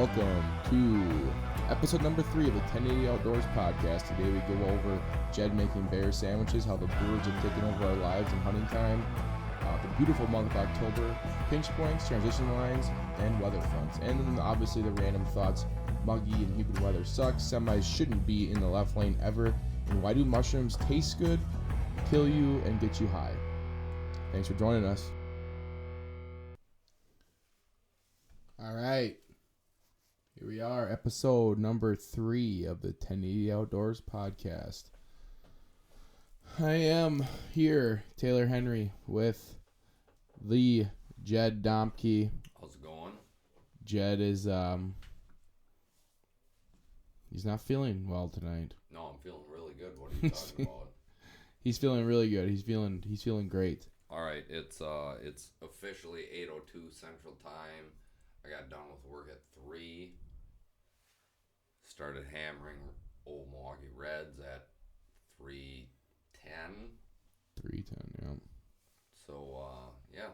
welcome to episode number 3 of the 1080 Outdoors podcast. Today we go over Jed making bear sandwiches, how the Brewers have taken over our lives in hunting time, the beautiful month of October, pinch points, transition lines, and weather fronts. And then obviously the random thoughts, muggy and humid weather sucks, semis shouldn't be in the left lane ever, and why do mushrooms taste good, kill you, and get you high? Thanks for joining us. All right. Here we are, episode number 3 of the 1080 Outdoors podcast. I am here, Taylor Henry, with the Jed Domke. How's it going? Jed is, he's not feeling well tonight. No, I'm feeling really good. What are you talking about? He's feeling really good. He's feeling great. All right, it's officially 8:02 Central Time. I got done with work at 3. Started hammering old Milwaukee Reds at 3:10. 3:10, yeah. So, yeah,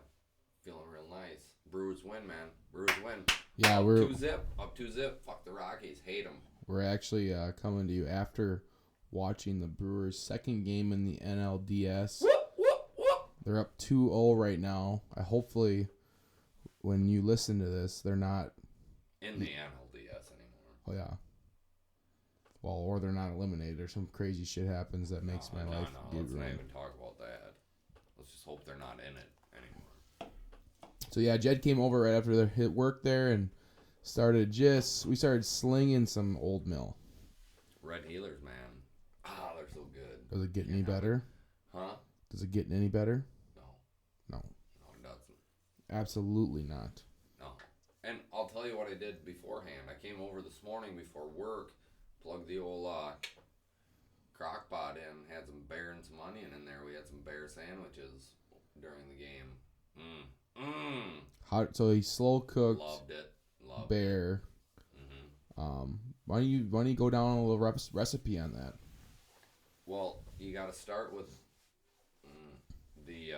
feeling real nice. Brewers win, man. Brewers win. Yeah, Up 2-zip. Fuck the Rockies. Hate them. We're actually coming to you after watching the Brewers' second game in the NLDS. Whoop, whoop, whoop. They're up 2-0 right now. Hopefully, when you listen to this, they're not in the NLDS anymore. Oh, yeah. Well, or they're not eliminated, or some crazy shit happens that makes my life get Let's not ruined. even talk about that. Let's just hope they're not in it anymore. So yeah, Jed came over right after their hit work there and we started slinging some Old Mill. Red Healers, man. They're so good. Does it get any better? Huh? Does it get any better? No. No. No, it doesn't. Absolutely not. No. And I'll tell you what I did beforehand. I came over this morning before work, plugged the old crock pot in, had some bear and some onion in there. We had some bear sandwiches during the game. So he slow cooked Loved it. bear. Mm-hmm. Why don't you go down on a little recipe on that? Well, you got to start with the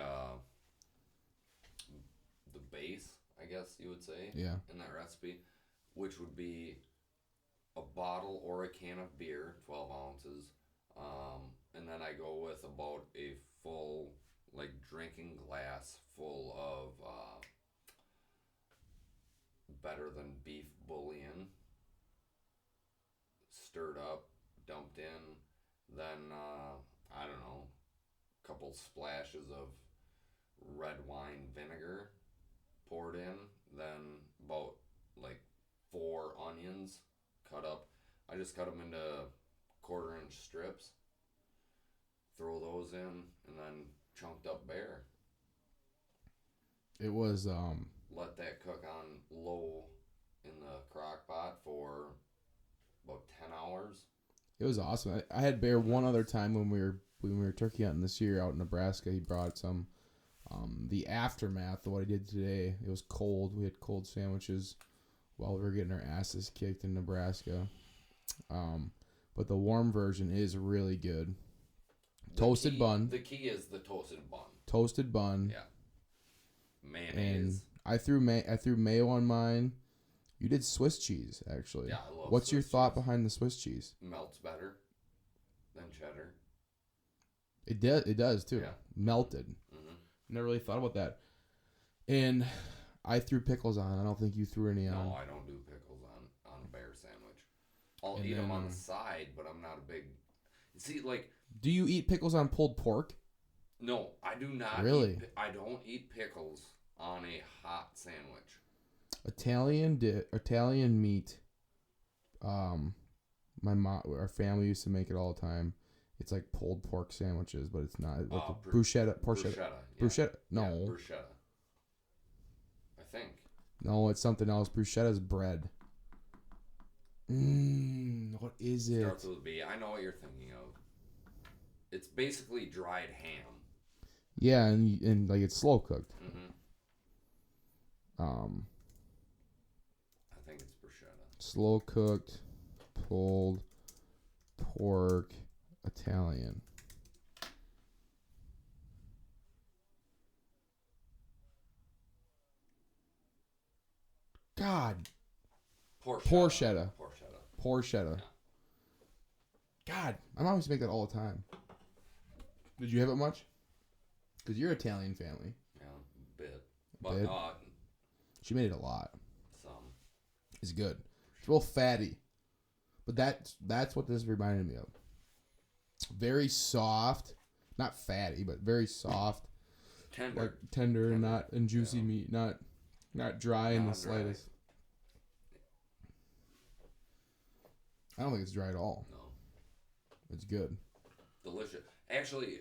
base, I guess you would say, yeah, in that recipe, which would be a bottle or a can of beer, 12 ounces, and then I go with about a full, like, drinking glass full of better than beef bouillon, stirred up, dumped in, then, I don't know, a couple splashes of red wine vinegar poured in, then about, like, 4 onions cut up. I just cut them into 1/4-inch strips, throw those in, and then chunked up bear. it was Let that cook on low in the crock pot for about 10 hours. It was awesome. I had bear one other time when we were turkey hunting this year out in Nebraska. He brought some the aftermath of what I did today. It was cold. We had cold sandwiches while we were getting our asses kicked in Nebraska. But the warm version is really good. Toasted bun. The key is the toasted bun. Toasted bun. Yeah. Mayonnaise. And I threw mayo on mine. You did Swiss cheese, actually. Yeah, I love What's your Swiss thought cheese. behind the Swiss cheese? Melts better than cheddar. It does too. Yeah. Melted. Mm-hmm. Never really thought about that. And I threw pickles on. I don't think you threw any on. No, I don't do pickles on a bear sandwich. I'll eat them on the side, but I'm not a big... See, like... Do you eat pickles on pulled pork? No, I do not. Really? I don't eat pickles on a hot sandwich. Italian meat. Our family used to make it all the time. It's like pulled pork sandwiches, but it's not like bruschetta. Bruschetta. No. Yeah, bruschetta. I think. No, it's something else. Bruschetta's bread. What is it? Starts with a B. I know what you're thinking of. It's basically dried ham. Yeah, and like it's slow cooked. Mm-hmm. I think it's bruschetta. Slow cooked, pulled pork, Italian. God Porchetta. Porchetta. Porchetta. Yeah. God, I'm always make that all the time. Did you have it much? Because you're Italian family. Yeah, a bit. But Bit? She made it a lot. some. It's good. It's real fatty. But that's what this reminded me of. Very soft. Not fatty, but very soft. Tender. Like tender and juicy Yeah. meat. Not dry in the Not dry. slightest. I don't think it's dry at all. No. It's good. Delicious. Actually,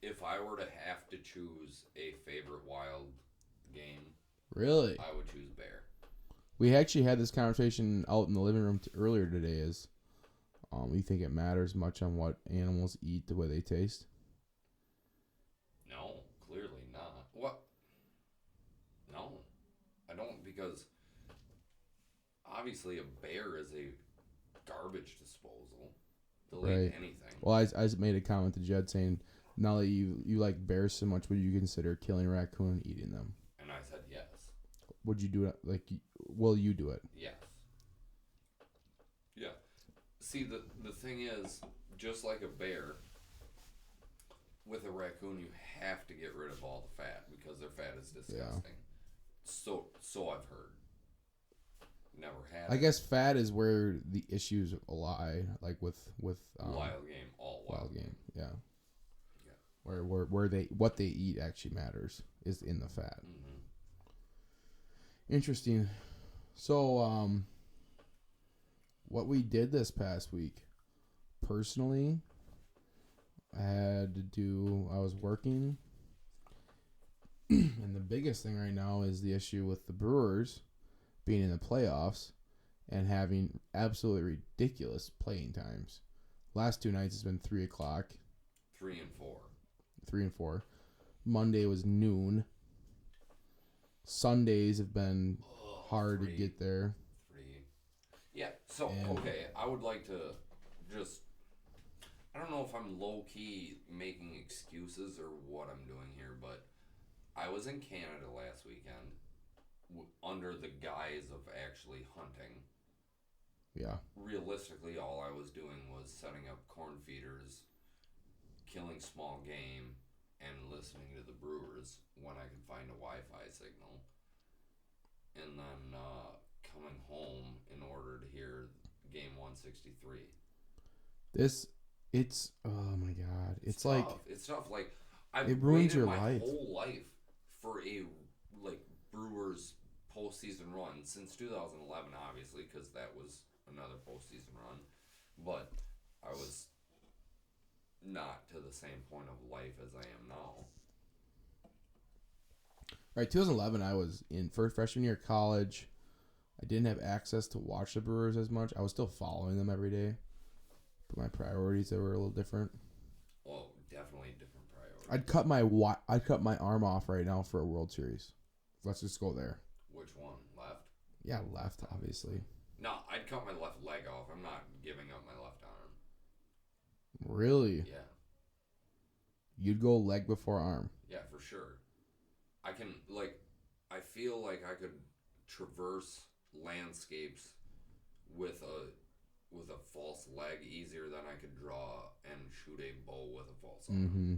if I were to have to choose a favorite wild game, Really? I would choose bear. We actually had this conversation out in the living room earlier today. You think it matters much on what animals eat the way they taste? No, clearly not. What? No, I don't, because obviously a bear is a garbage disposal. They'll eat anything. Well, I made a comment to Jed saying, now that you like bears so much, would you consider killing a raccoon and eating them? And I said yes. Would you do it? Will you do it? Yes. Yeah. See, the thing is, just like a bear, with a raccoon, you have to get rid of all the fat because their fat is disgusting. Yeah. So I've heard. Never had. I guess fat is where the issues lie, like with wild game, all wild game. Yeah. Where what they eat actually matters is in the fat. Mm-hmm. Interesting. So, what we did this past week, personally, I was working, and the biggest thing right now is the issue with the Brewers being in the playoffs and having absolutely ridiculous playing times. Last 2 nights has been 3 o'clock. 3 and 4. 3 and 4. Monday was noon. Sundays have been hard to get there. 3. Yeah, so, okay, I would like to just... I don't know if I'm low-key making excuses or what I'm doing here, but I was in Canada last weekend under the guise of actually hunting. Yeah. Realistically, all I was doing was setting up corn feeders, killing small game, and listening to the Brewers when I could find a Wi-Fi signal. And then coming home in order to hear game 163. It's oh my god. It's tough. like It's tough. Like I've it ruins waited your my life. whole life for a Brewers postseason run since 2011, obviously, because that was another postseason run. But I was not to the same point of life as I am now. Right, 2011, I was in freshman year of college. I didn't have access to watch the Brewers as much. I was still following them every day. But my priorities, they were a little different. Oh, definitely different priorities. I'd cut my arm off right now for a World Series. Let's just go there. Which one? Left? Yeah, left, obviously. No, I'd cut my left leg off. I'm not giving up my left arm. Really? Yeah. You'd go leg before arm? Yeah, for sure. I can, I feel like I could traverse landscapes with a false leg easier than I could draw and shoot a bow with a false arm. Mm-hmm.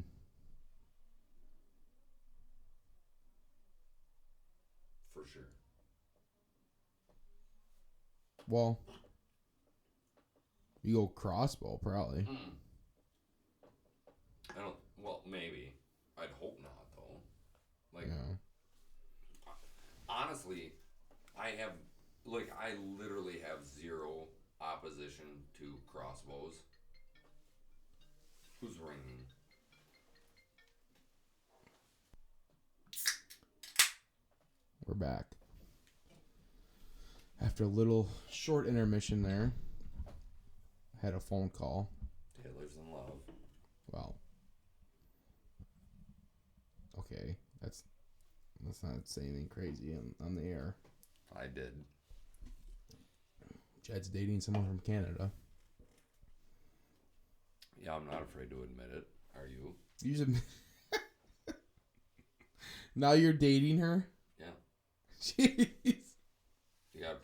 For sure. Well, you go crossbow, probably. Well, maybe. I'd hope not, though. Yeah. Honestly, I literally have zero opposition to crossbows. Who's ringing? We're back. After a little short intermission there, I had a phone call. Taylor's in love. Well, okay, let's not say anything crazy on the air. I did. Jed's dating someone from Canada. Yeah, I'm not afraid to admit it. Are you? You should. Now you're dating her? Yeah. Jeez. You got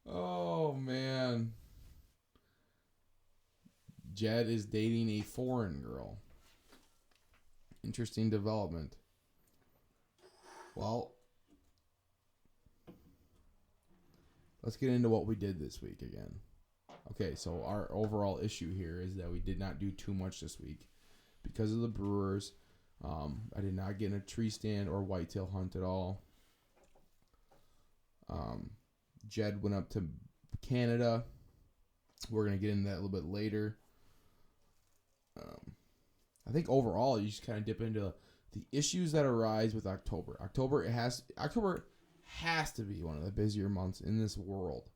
Oh, man. Jed is dating a foreign girl. Interesting development. Well, let's get into what we did this week again. Okay, so our overall issue here is that we did not do too much this week because of the Brewers. I did not get in a tree stand or whitetail hunt at all. Jed went up to Canada. We're going to get into that a little bit later. I think overall, you just kind of dip into the issues that arise with October. October has to be one of the busier months in this world.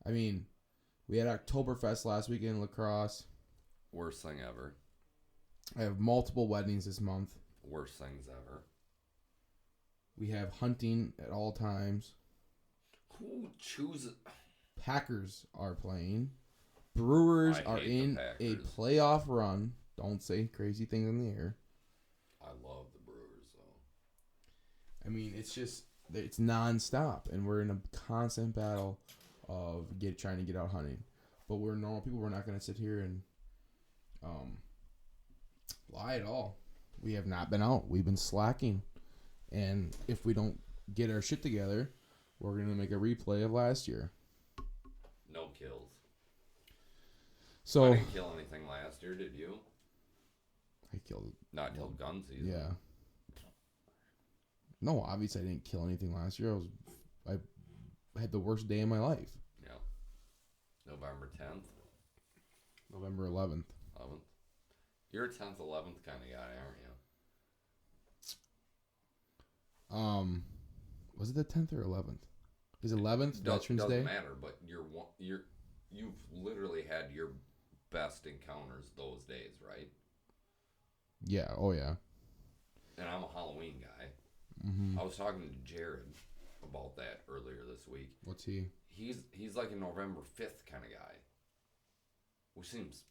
I mean, we had Oktoberfest last weekend in La Crosse. Worst thing ever. I have multiple weddings this month. Worst things ever. We have hunting at all times. Who chooses? Packers are playing. Brewers are in a playoff run. Don't say crazy things in the air. I love the Brewers, though. I mean, it's nonstop, and we're in a constant battle of trying to get out hunting. But we're normal people. We're not going to sit here and lie at all. We have not been out. We've been slacking. And if we don't get our shit together, we're going to make a replay of last year. No kills. So I didn't kill anything last year, did you? I killed... Not till gun season. Yeah. No, obviously I didn't kill anything last year. I had the worst day of my life. Yeah. November 10th. November 11th. 11th. You're a 10th, 11th kind of guy, aren't you? Was it the 10th or 11th? Is 11th Veterans Day? Doesn't matter, but you've literally had your best encounters those days, right? Yeah. Oh yeah. And I'm a Halloween guy. Mm-hmm. I was talking to Jared about that earlier this week. What's he? He's like a November 5th kind of guy, which seems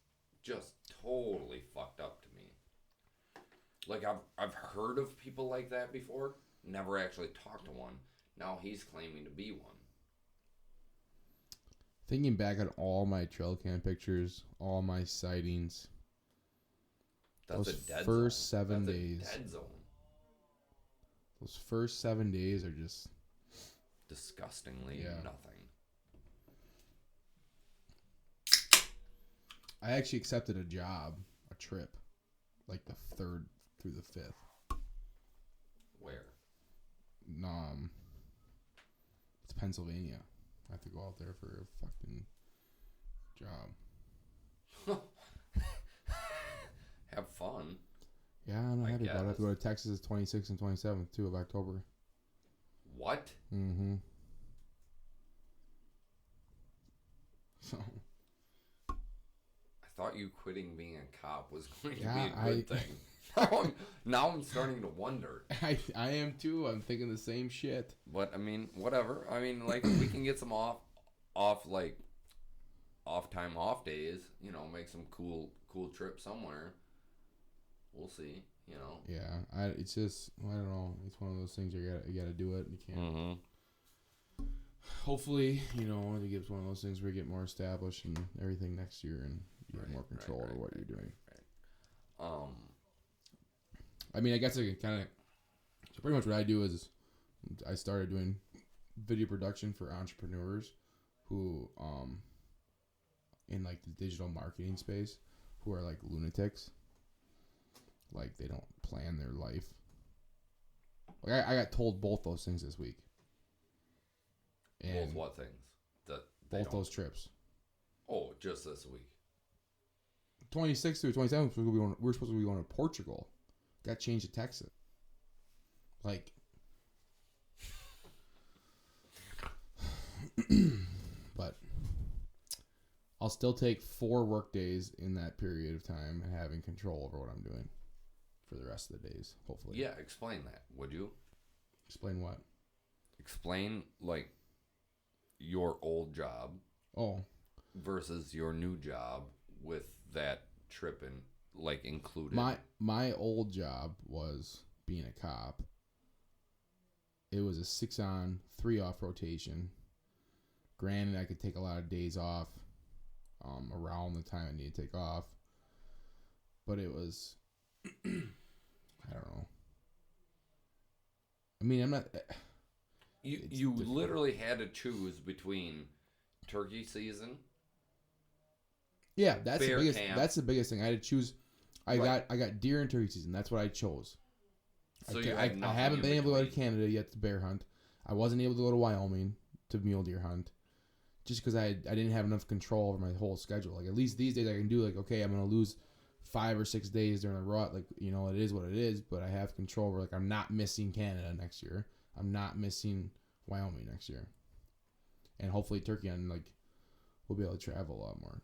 just totally fucked up to me. Like I've heard of people like that before, never actually talked to one. Now he's claiming to be one. Thinking back on all my trail cam pictures, all my sightings. That's those a dead first zone. 7 That's days. A dead zone. Those first 7 days are just disgustingly nothing. I actually accepted a trip, like the 3rd through the 5th. Where? It's Pennsylvania. I have to go out there for a fucking job. Have fun. Yeah, I'm not happy about it. I have to go to Texas 26th and 27th, too, of October. What? Mm-hmm. So... I thought you quitting being a cop was going to be a good thing. Now I'm starting to wonder. I am too. I'm thinking the same shit. But I mean, whatever. I mean, like we can get some off days. You know, make some cool trip somewhere. We'll see. You know. Yeah. It's just I don't know. It's one of those things you gotta do it. You can't. Mm-hmm. Hopefully, you know, it gives one of those things where you get more established and everything next year, and you have more control over what you're doing. Right. I mean, I guess I kind of. So pretty much what I do is, I started doing video production for entrepreneurs, who, in like the digital marketing space, who are like lunatics. Like they don't plan their life. Like I got told both those things this week. And both what things? Both those trips. Oh, just this week. 26th through 27th, we're supposed to be going to Portugal. Got changed to Texas. Like, but I'll still take 4 work days in that period of time and having control over what I'm doing for the rest of the days, hopefully. Yeah, explain that, would you? Explain what? Explain, like, your old job. Oh. Versus your new job with that trip and like included. My old job was being a cop. It was a 6 on, 3 off rotation Granted, I could take a lot of days off around the time I need to take off. But it was, I don't know. I mean, I'm not... You literally had to choose between turkey season. Yeah, that's bear the biggest. camp. That's the biggest thing. I had to choose. I got deer and turkey season. That's what I chose. So I haven't been able to go to Canada yet to bear hunt. I wasn't able to go to Wyoming to mule deer hunt, just because I didn't have enough control over my whole schedule. Like, at least these days I can do, like, okay, I'm gonna lose 5 or 6 days during the rut. Like, you know, it is what it is. But I have control over, like, I'm not missing Canada next year. I'm not missing Wyoming next year. And hopefully turkey hunt, like, we'll be able to travel a lot more.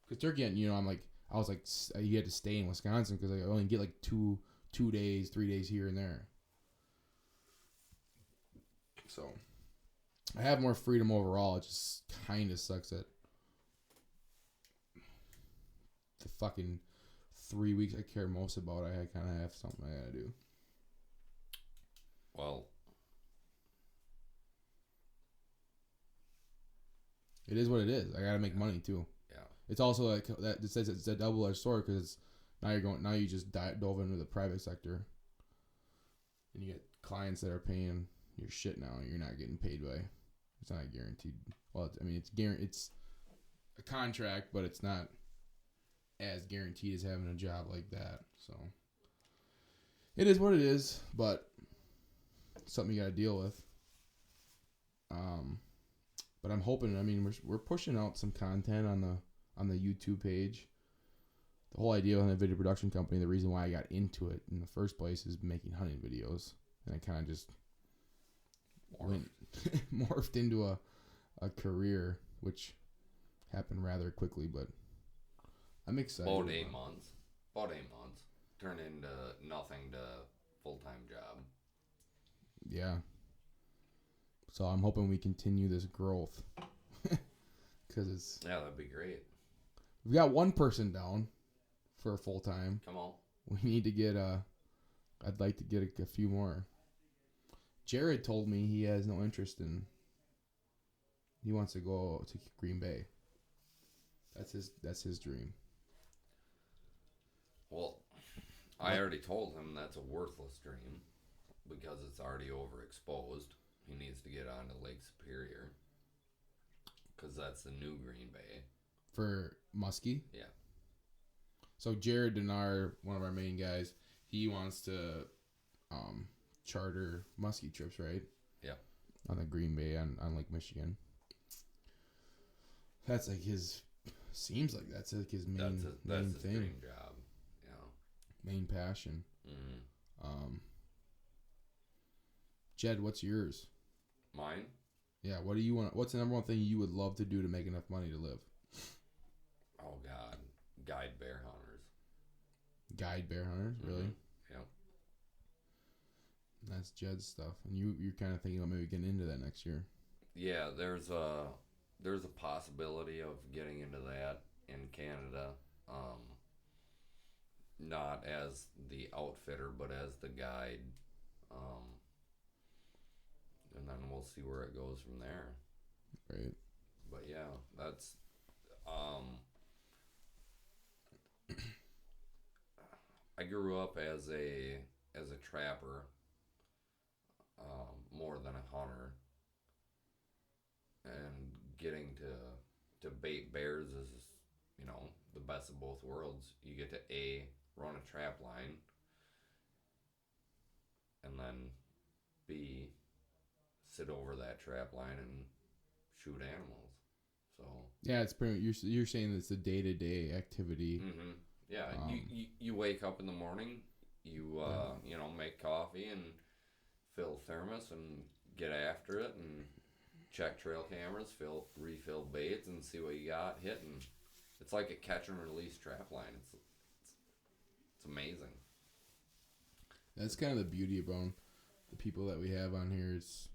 Because turkey hunt, you know, I was like, you had to stay in Wisconsin because I only get like 2 days, 3 days here and there. So I have more freedom overall. It just kind of sucks that the fucking 3 weeks I care most about, I kind of have something I gotta do. Well, it is what it is. I gotta make money too. yeah. It's also like that. It says it's a double-edged sword because now you just dove into the private sector, and you get clients that are paying your shit now. And you're not getting paid by. It's not guaranteed. Well, it's a contract, but it's not as guaranteed as having a job like that. So it is what it is, but it's something you gotta deal with. But I'm hoping. I mean, we're pushing out some content on the YouTube page. The whole idea of the video production company, the reason why I got into it in the first place is making hunting videos, and I kind of just morphed into a career, which happened rather quickly. But I'm excited. About 8 months. Turned into nothing to full-time job. Yeah. So I'm hoping we continue this growth. Because Yeah, that'd be great. we've got one person down for full time. Come on. We need to get I'd like to get a few more. Jared told me he has no interest in. He wants to go to Green Bay. That's his dream. Well, I already told him that's a worthless dream because it's already overexposed. He needs to get on to Lake Superior because that's the new Green Bay. For muskie? Yeah. So Jared Denard, one of our main guys, he wants to charter muskie trips, right? Yeah. On the Green Bay on Lake Michigan. That's like his. Seems like that's like his main that's his thing. dream job. Yeah. Main passion. Mm-hmm. Jed, what's yours? Mine? Yeah. What do you want? What's the number one thing you would love to do to make enough money to live? Oh God, guide bear hunters. Guide bear hunters, really? Mm-hmm. Yeah. That's Jed's stuff, and you're kind of thinking about maybe getting into that next year. Yeah, there's a possibility of getting into that in Canada. Not as the outfitter, but as the guide. And then we'll see where it goes from there. Right. But yeah, that's I grew up as a trapper, more than a hunter, and getting to bait bears is, you know, the best of both worlds. You get to run a trap line, and then B, sit over that trap line and shoot animals. So yeah, it's pretty. You're saying it's a day-to-day activity. Mm-hmm. Yeah, you wake up in the morning, you make coffee and fill thermos and get after it and check trail cameras, refill baits and see what you got hitting. It's like a catch and release trap line. It's amazing. That's kind of the beauty about the people that we have on here. Is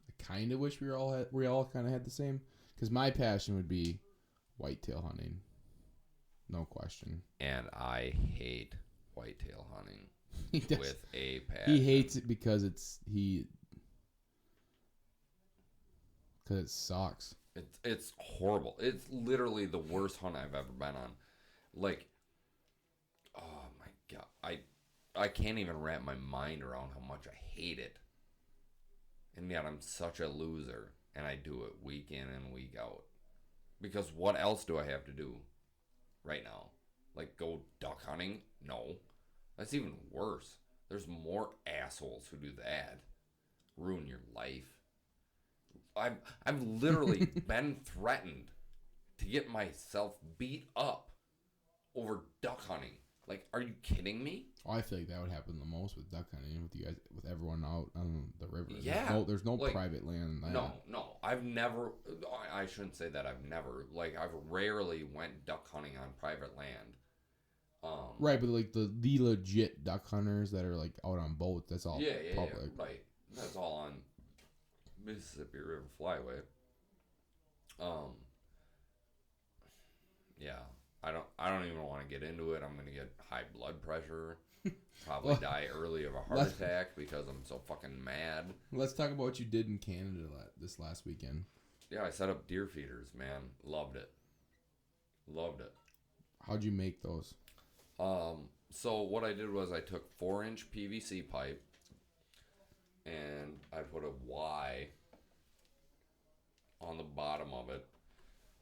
I kind of wish we all kind of had the same. Because my passion would be whitetail hunting, no question. And I hate whitetail hunting with a passion. He hates it because Because it sucks. It's horrible. It's literally the worst hunt I've ever been on. Like, oh my god, I can't even wrap my mind around how much I hate it. And yet I'm such a loser, and I do it week in and week out. Because what else do I have to do right now? Like, go duck hunting? No. That's even worse. There's more assholes who do that. Ruin your life. I've literally been threatened to get myself beat up over duck hunting. Like, are you kidding me? Oh, I feel like that would happen the most with duck hunting, with you guys, with everyone out on the river. Yeah. There's no like, private land. No. I've never. I shouldn't say that. I've never. Like, I've rarely went duck hunting on private land. Right, but like the legit duck hunters that are like out on boats, that's all public. Yeah, right. That's all on Mississippi River Flyway. Yeah. I don't even want to get into it. I'm gonna get high blood pressure. Probably die early of a heart attack because I'm so fucking mad. Let's talk about what you did in Canada this last weekend. Yeah, I set up deer feeders, man. Loved it. How'd you make those? So what I did was I took 4-inch PVC pipe and I put a Y on the bottom of it.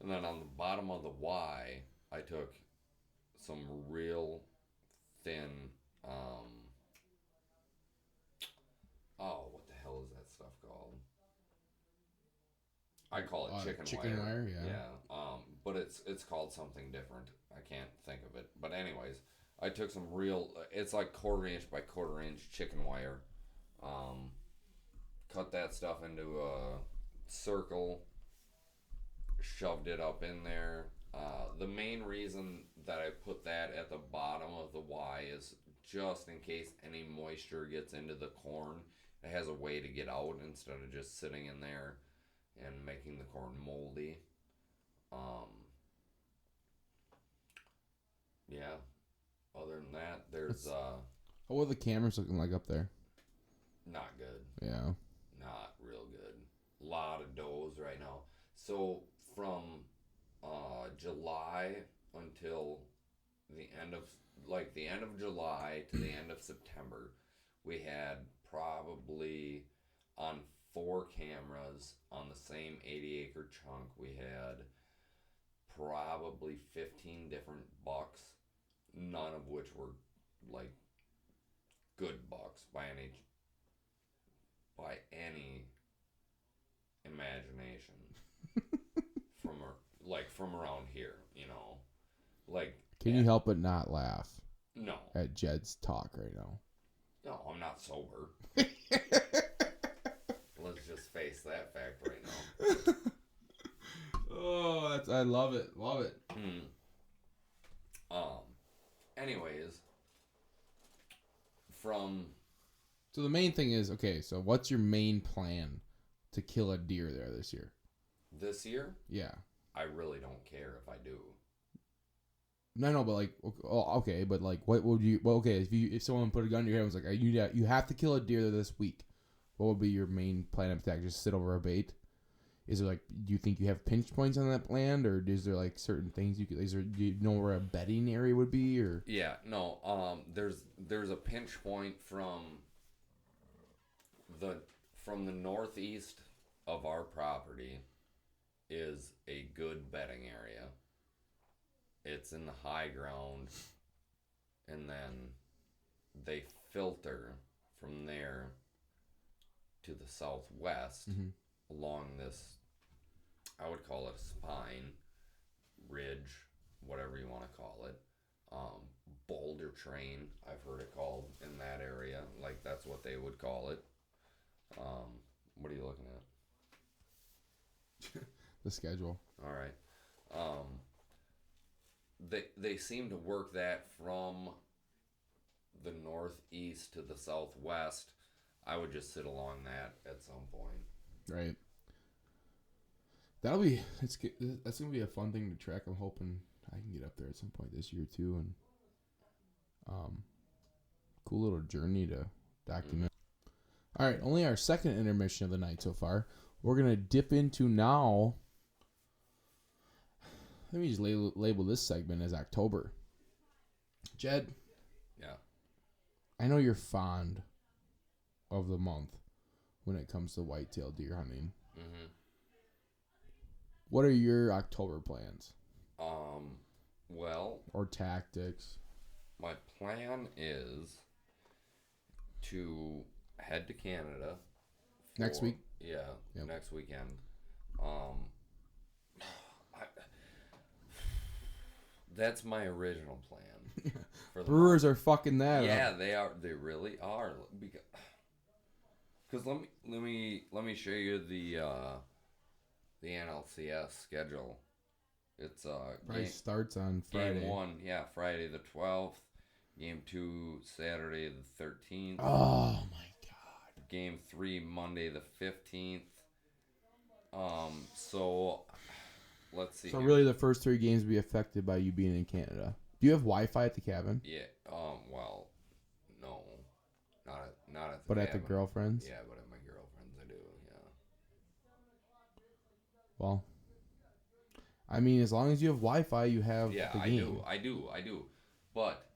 And then on the bottom of the Y, I took some real thin, what the hell is that stuff called? I call it chicken wire. Yeah. But it's called something different. I can't think of it. But anyways, I took some real, it's like 1/4 inch by 1/4 inch chicken wire. Cut that stuff into a circle, shoved it up in there. The main reason that I put that at the bottom of the Y is just in case any moisture gets into the corn. It has a way to get out instead of just sitting in there and making the corn moldy. Yeah. Other than that, there's what are the cameras looking like up there? not good. Yeah. Not real good. A lot of does right now. So from July until the end of July to the end of September, we had probably on 4 cameras on the same 80-acre chunk, we had probably 15 different bucks, none of which were like good bucks by any imagination. from around here, like. Can you help but not laugh? No. At Jed's talk right now. No, I'm not sober. Let's just face that fact right now. Oh, I love it. Anyways, so the main thing is, okay, so what's your main plan to kill a deer there this year? This year? Yeah. I really don't care if I do. No, but like, okay, but like, what would you? Well, okay, if someone put a gun to your head and was like, you have to kill a deer this week, what would be your main plan of attack? Just sit over a bait? Is there like, do you think you have pinch points on that land, or is there like certain things do you know where a bedding area would be, or? Yeah, no. There's a pinch point from the northeast of our property is a good bedding area. It's in the high ground, and then they filter from there to the southwest along this, I would call it a spine, ridge, whatever you want to call it. Boulder train, I've heard it called in that area. Like, that's what they would call it. What are you looking at? The schedule. All right. They seem to work that from the northeast to the southwest. I would just sit along that at some point. Right. That's gonna be a fun thing to track. I'm hoping I can get up there at some point this year too, and cool little journey to document. All right, only our second intermission of the night so far. we're going to dip into now. Let me just label this segment as October. Jed. Yeah. I know you're fond of the month when it comes to whitetail deer hunting. Mm-hmm. What are your October plans? Well, or tactics? My plan is to head to Canada next week. Yeah, yep. Next weekend. That's my original plan. For the Brewers are fucking that up. Yeah, they are. They really are. Because let me show you the NLCS schedule. It's starts on Friday. Game 1, Friday the 12th. Game 2, Saturday the 13th. Oh my god. Game 3, Monday the 15th. So let's see. So really, the first 3 games will be affected by you being in Canada. Do you have Wi-Fi at the cabin? Yeah. Well, no, not at the cabin. But at the girlfriend's. Yeah, but at my girlfriend's I do. Yeah. Well, I mean, as long as you have Wi-Fi, you have the game. I do. But,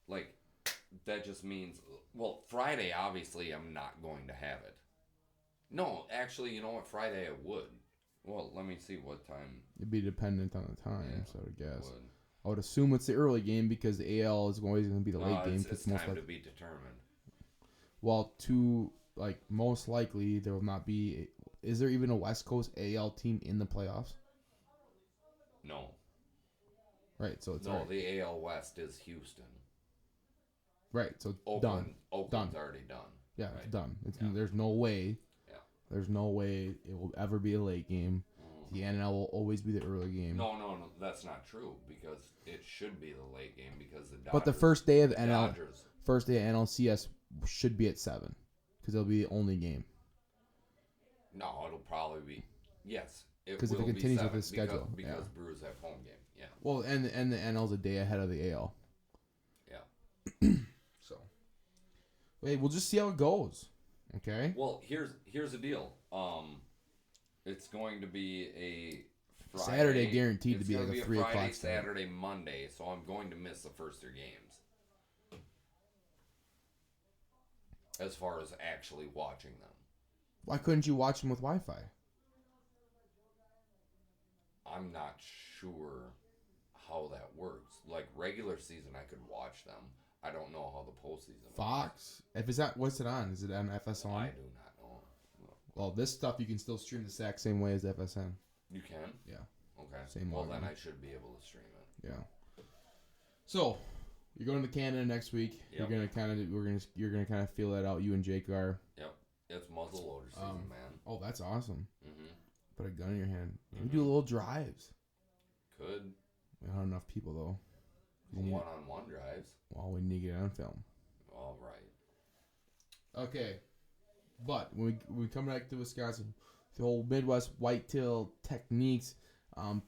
like, that just means... Well, Friday, obviously, I'm not going to have it. No, actually, you know what? Friday I would. Well, let me see what time. It'd be dependent on the time, so I guess. I would assume it's the early game because the AL is always going to be the late game. It's time to be determined. Well, most likely, there will not be... Is there even a West Coast AL team in the playoffs? No. Right, so it's the AL West is Houston. Right, so Oakland's done. Already done. Yeah, right. It's done. There's no way. Yeah. There's no way it will ever be a late game. The NL will always be the early game. No, that's not true because it should be the late game because the Dodgers. But the first day of NLCS should be at 7 because it'll be the only game. No, it'll probably be yes. Because if it continues with this schedule, because Brewers have home game. Yeah. Well, and the NL's a day ahead of the AL. Yeah. So, wait, we'll just see how it goes. Okay. Well, here's the deal. It's going to be a Friday. Saturday guaranteed to be like a 3 o'clock. Friday, Saturday, Monday. So I'm going to miss the first 3 games. As far as actually watching them. Why couldn't you watch them with Wi-Fi? I'm not sure how that works. Like regular season, I could watch them. I don't know how the postseason. Fox. If it's not, what's it on? Is it on FS1? I do not know. Well, this stuff you can still stream the exact same way as FSN. You can. Yeah. Okay. Same. Well, then I should be able to stream it. Yeah. So, you're going to Canada next week. Yep. You're gonna kind of feel that out. You and Jake are. Yep. It's muzzleloader season, man. Oh, that's awesome. Mm-hmm. Put a gun in your hand. Maybe do a little drives. Could. We don't have enough people though. One-on-one drives. Well, we need to get it on film. All right. Okay, but when we come back to Wisconsin, the whole Midwest whitetail techniques.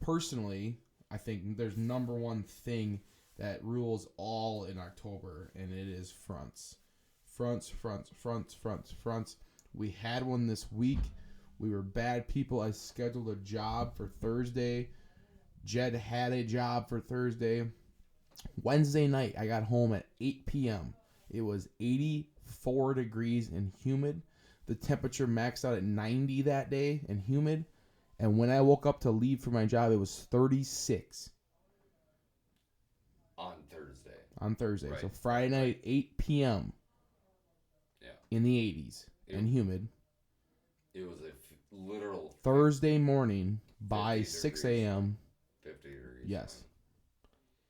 Personally, I think there's number one thing that rules all in October, and it is fronts. Fronts. We had one this week. We were bad people. I scheduled a job for Thursday. Jed had a job for Thursday. Wednesday night, I got home at 8 p.m. It was 84 degrees and humid. The temperature maxed out at 90 that day and humid. And when I woke up to leave for my job, it was 36. On Thursday. Right. So Friday night, 8 p.m. Yeah. In the 80s and humid. It was a literal... Thursday morning by 6 a.m. 50 degrees. Yes.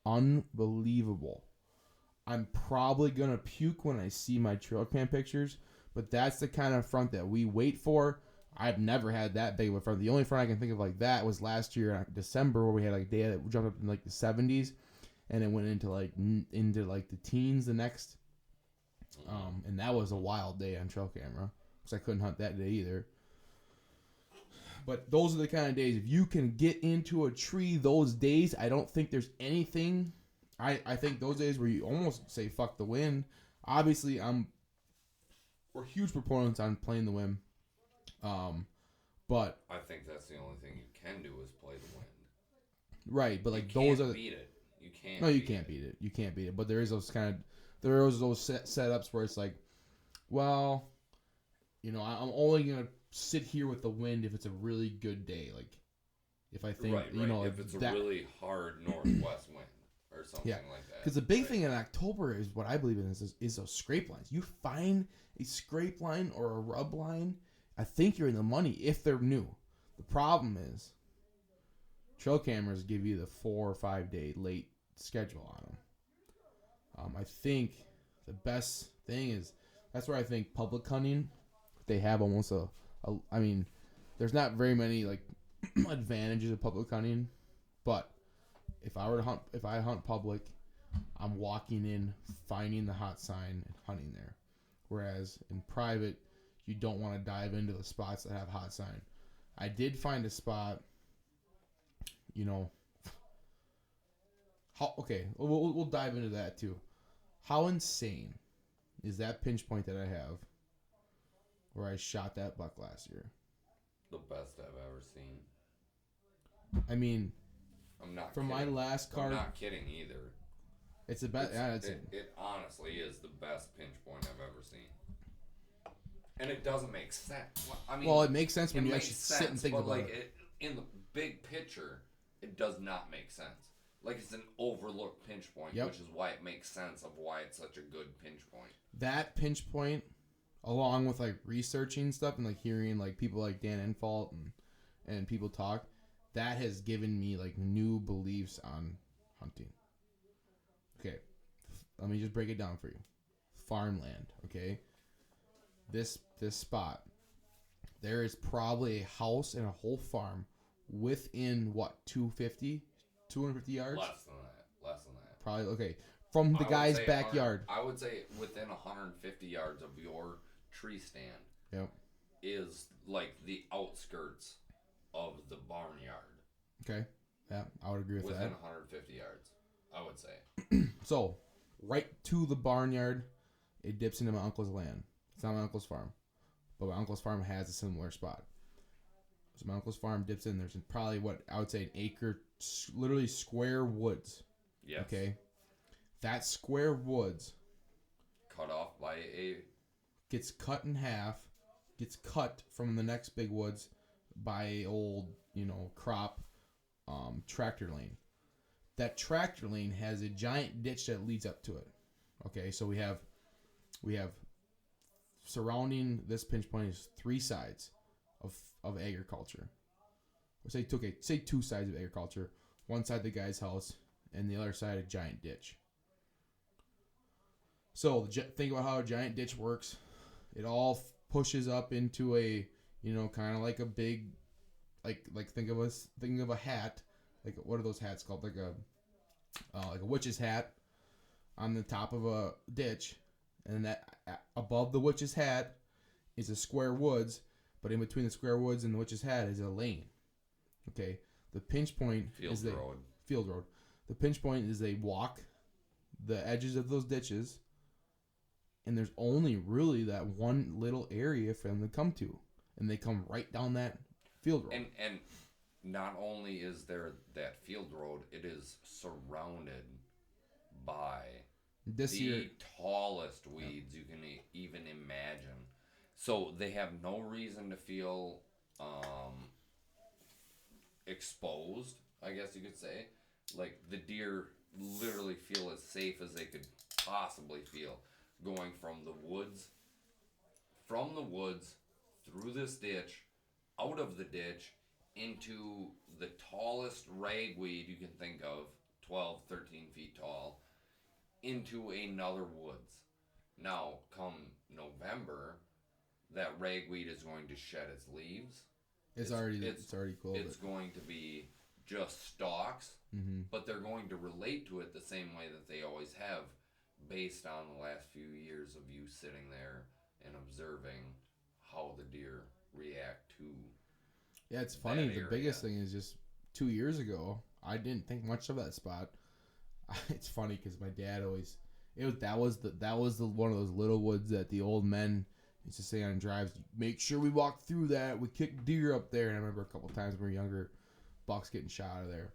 Unbelievable. I'm probably going to puke when I see my trail cam pictures, but that's the kind of front that we wait for. I've never had that big of a front. The only front I can think of like that was last year in December where we had like a day that jumped up in like the 70s and it went into the teens the next. And that was a wild day on trail camera because I couldn't hunt that day either. But those are the kind of days, if you can get into a tree those days, I don't think there's anything. I think those days where you almost say fuck the wind. Obviously, we're huge proponents on playing the wind. But I think that's the only thing you can do is play the wind. right, but like you those can't are beat it. You can't. no, you can't beat it. You can't beat it. But there is those setups where it's like, well, I'm only gonna sit here with the wind if it's a really good day. Like if I think Right. If it's a really hard northwest wind or something like that. Because the big thing in October is what I believe in is those scrape lines. You find a scrape line or a rub line, I think you're in the money if they're new. The problem is trail cameras give you the 4 or 5 day late schedule on them. I think the best thing is that's where I think public hunting, they have almost I mean, there's not very many like advantages of public hunting, but if I hunt public, I'm walking in, finding the hot sign, and hunting there. Whereas in private, you don't want to dive into the spots that have hot sign. I did find a spot, we'll dive into that too. How insane is that pinch point that I have where I shot that buck last year? The best I've ever seen. I mean, I'm not from kidding. my last card. I'm not kidding either. It's the best. It honestly is the best pinch point I've ever seen. And it doesn't make sense. I mean, well, it makes sense when you actually sit and think about it. In the big picture, it does not make sense. Like it's an overlooked pinch point, which is why it makes sense of why it's such a good pinch point. That pinch point, along with like researching stuff and like hearing like people like Dan Infalt and people talk, that has given me like new beliefs on hunting. Okay, let me just break it down for you. Farmland, okay? This spot, there is probably a house and a whole farm within what, 250 yards? Less than that. Probably, okay. From the guy's backyard. I would say within 150 yards of your tree stand is like the outskirts of the barnyard. Okay, yeah, I would agree with that. Within 150 yards, I would say. So, right to the barnyard, it dips into my uncle's land. It's not my uncle's farm, but my uncle's farm has a similar spot. So my uncle's farm dips in. There's probably what I would say an acre, literally square woods. Yes. Okay. That square woods cut off by gets cut in half, gets cut from the next big woods by a old crop tractor lane. That tractor lane has a giant ditch that leads up to it. Okay, so we have surrounding this pinch point is 3 sides of agriculture. Or say 2 sides of agriculture. One side the guy's house, and the other side a giant ditch. So think about how a giant ditch works. It all pushes up into a kind of like a big like think of a hat. Like what are those hats called? Like a witch's hat on the top of a ditch. And that above the witch's hat is a square woods, but in between the square woods and the witch's hat is a lane. Okay, the pinch point is the field road. The pinch point is they walk the edges of those ditches, and there's only really that one little area for them to come to, and they come right down that field road. And not only is there that field road, it is surrounded by the tallest weeds you can even imagine. So they have no reason to feel exposed, I guess you could say. Like the deer literally feel as safe as they could possibly feel going from the woods through this ditch, out of the ditch, into the tallest ragweed you can think of, 12, 13 feet tall, into another woods. Now, come November, that ragweed is going to shed its leaves. It's already cool. It's going to be just stalks, but they're going to relate to it the same way that they always have, based on the last few years of you sitting there and observing how the deer react to. Yeah, it's funny. The biggest thing is just 2 years ago, I didn't think much of that spot. It's funny because my dad always that was the one of those little woods that the old men used to say on drives, make sure we walk through that. We kick deer up there. And I remember a couple times when we were younger, bucks getting shot out of there.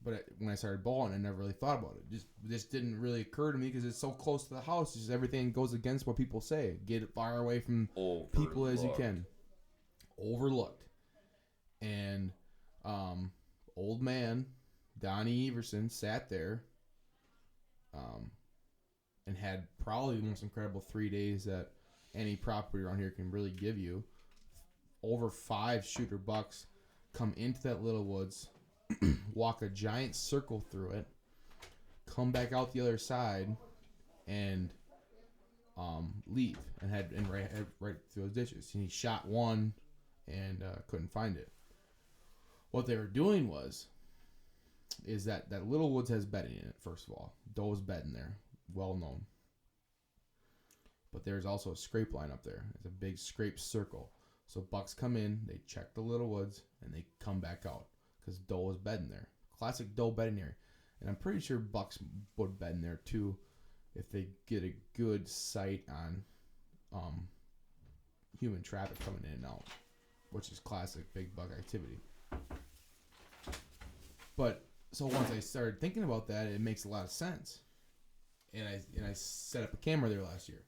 But when I started bowling, I never really thought about it. Just didn't really occur to me because it's so close to the house. Just everything goes against what people say. Get it far away from people as you can. Overlooked. And old man Donnie Everson sat there and had probably the most incredible 3 days that any property around here can really give you. Over 5 shooter bucks come into that little woods, walk a giant circle through it, come back out the other side, and leave and right through those ditches. And he shot one and couldn't find it. What they were doing is that little woods has bedding in it. First of all, doe's bedding there, well known. But there's also a scrape line up there. It's a big scrape circle. So bucks come in, they check the little woods, and they come back out because doe is bedding there. Classic doe bedding area. And I'm pretty sure bucks would bed in there too if they get a good sight on human traffic coming in and out, which is classic big buck activity. But so once I started thinking about that, it makes a lot of sense. And I set up a camera there last year.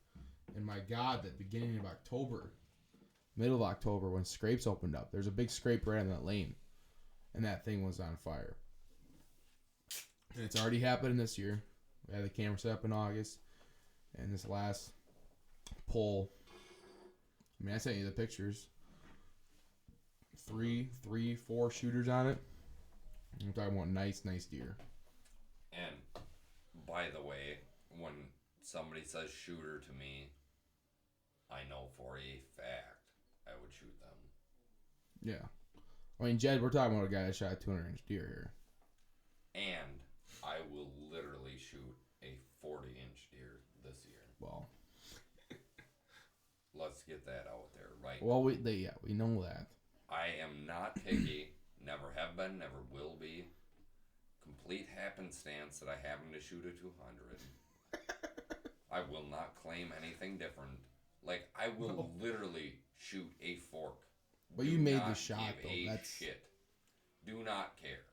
And my God, that beginning of October, middle of October, when scrapes opened up, there's a big scrape right on that lane. And that thing was on fire. And it's already happening this year. We had the camera set up in August. And this last pull, I mean, I sent you the pictures. 4 shooters on it. I'm talking about nice deer. And by the way, when somebody says shooter to me, I know for a fact I would shoot them. Yeah. I mean, Jed, we're talking about a guy that shot a 200-inch deer here. And I will literally shoot a 40-inch deer this year. Well, let's get that out there, right? Well, we know that. I am not picky. Never have been, never will be. Complete happenstance that I happen to shoot a 200. I will not claim anything different. Like, I will literally shoot a fork. But you made the shot, though. That's shit. Do not care.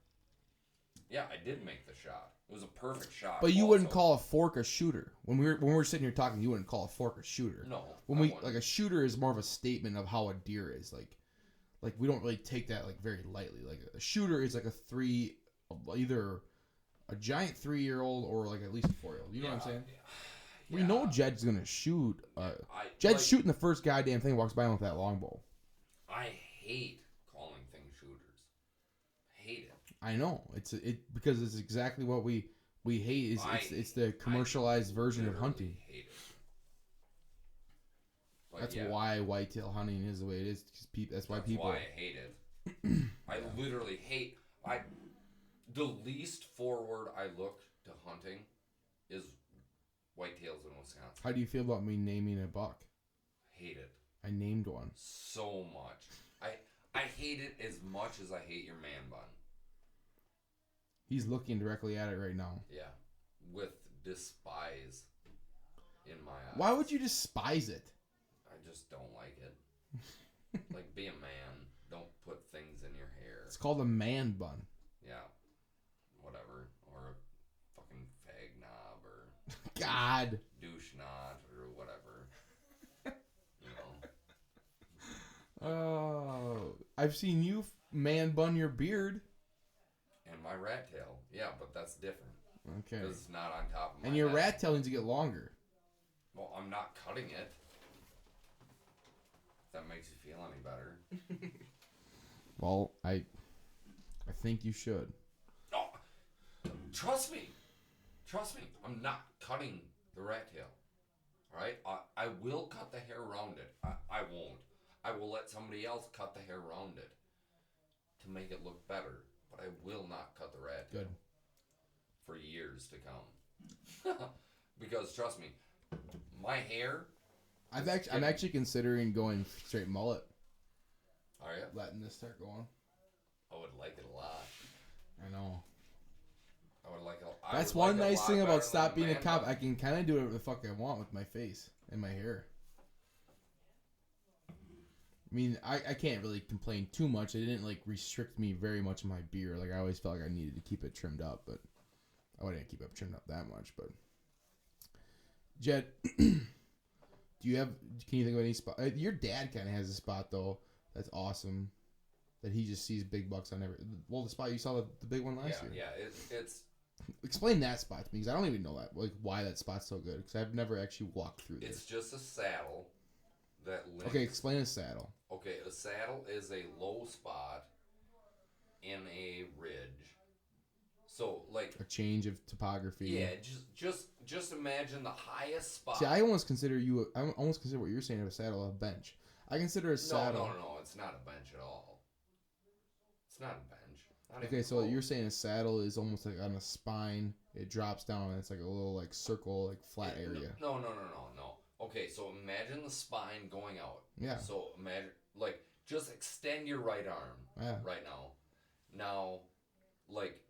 Yeah, I did make the shot. It was a perfect shot. But you wouldn't call a fork a shooter. When we're sitting here talking, you wouldn't call a fork a shooter. No. Like a shooter is more of a statement of how a deer is. Like we don't really take that like very lightly. Like a shooter is like either a giant 3-year-old or like at least a 4-year-old. You know what I'm saying? Yeah. We know Jed's gonna shoot. Jed's shooting the first goddamn thing walks by him with that longbow. I hate calling things shooters. Hate it. I know because it's exactly what we hate. It's the commercialized version of hunting. Hate it. That's why whitetail hunting is the way it is. That's why I hate it. I literally hate. The least forward I look to hunting is whitetails in Wisconsin. How do you feel about me naming a buck? Hate it. I named one. So much. I hate it as much as I hate your man bun. He's looking directly at it right now. Yeah. With despise in my eyes. Why would you despise it? I just don't like it. Like, be a man. Don't put things in your hair. It's called a man bun. Yeah. Whatever. Or a fucking fag knob or... God. Douche knot or whatever. You know. Oh. I've seen you man bun your beard. And my rat tail. Yeah, but that's different. Okay. Because it's not on top of my And your head. rat tail needs to get longer. Well, I'm not cutting it. If that makes you feel any better. Well, I think you should. No, trust me. Trust me. I'm not cutting the rat tail. All right? I will cut the hair around it. I won't. I will let somebody else cut the hair around it to make it look better. But I will not cut the rat tail. Good. For years to come. Because, trust me, my hair... I'm actually considering going straight mullet. Are you? Letting this start going. I would like it a lot. I know. That's like one it a nice lot thing better about than stop being a man cop. bun. I can kind of do whatever the fuck I want with my face and my hair. I mean, I can't really complain too much. It didn't like restrict me very much in my beard. Like I always felt like I needed to keep it trimmed up, but I wouldn't keep it trimmed up that much. But Jed, do you have? Can you think of any spot? Your dad kind of has a spot though. That's awesome. That he just sees big bucks on every. Well, the spot you saw the big one last year. Yeah. It's Explain that spot to me because I don't even know that like why that spot's so good because I've never actually walked through this. it's just a saddle that links. Okay, explain a saddle. Okay, a saddle is a low spot in a ridge. So like A change of topography. yeah, just imagine the highest spot. See, I almost consider what you're saying of a saddle a bench. I consider a saddle. No, it's not a bench at all. It's not a bench. Not Okay, even so close. you're saying a saddle is almost like on a spine. It drops down and it's like a little like circle, like flat area. No. Okay, so imagine the spine going out. Yeah. So imagine like just extend your right arm Yeah. right now. Now, like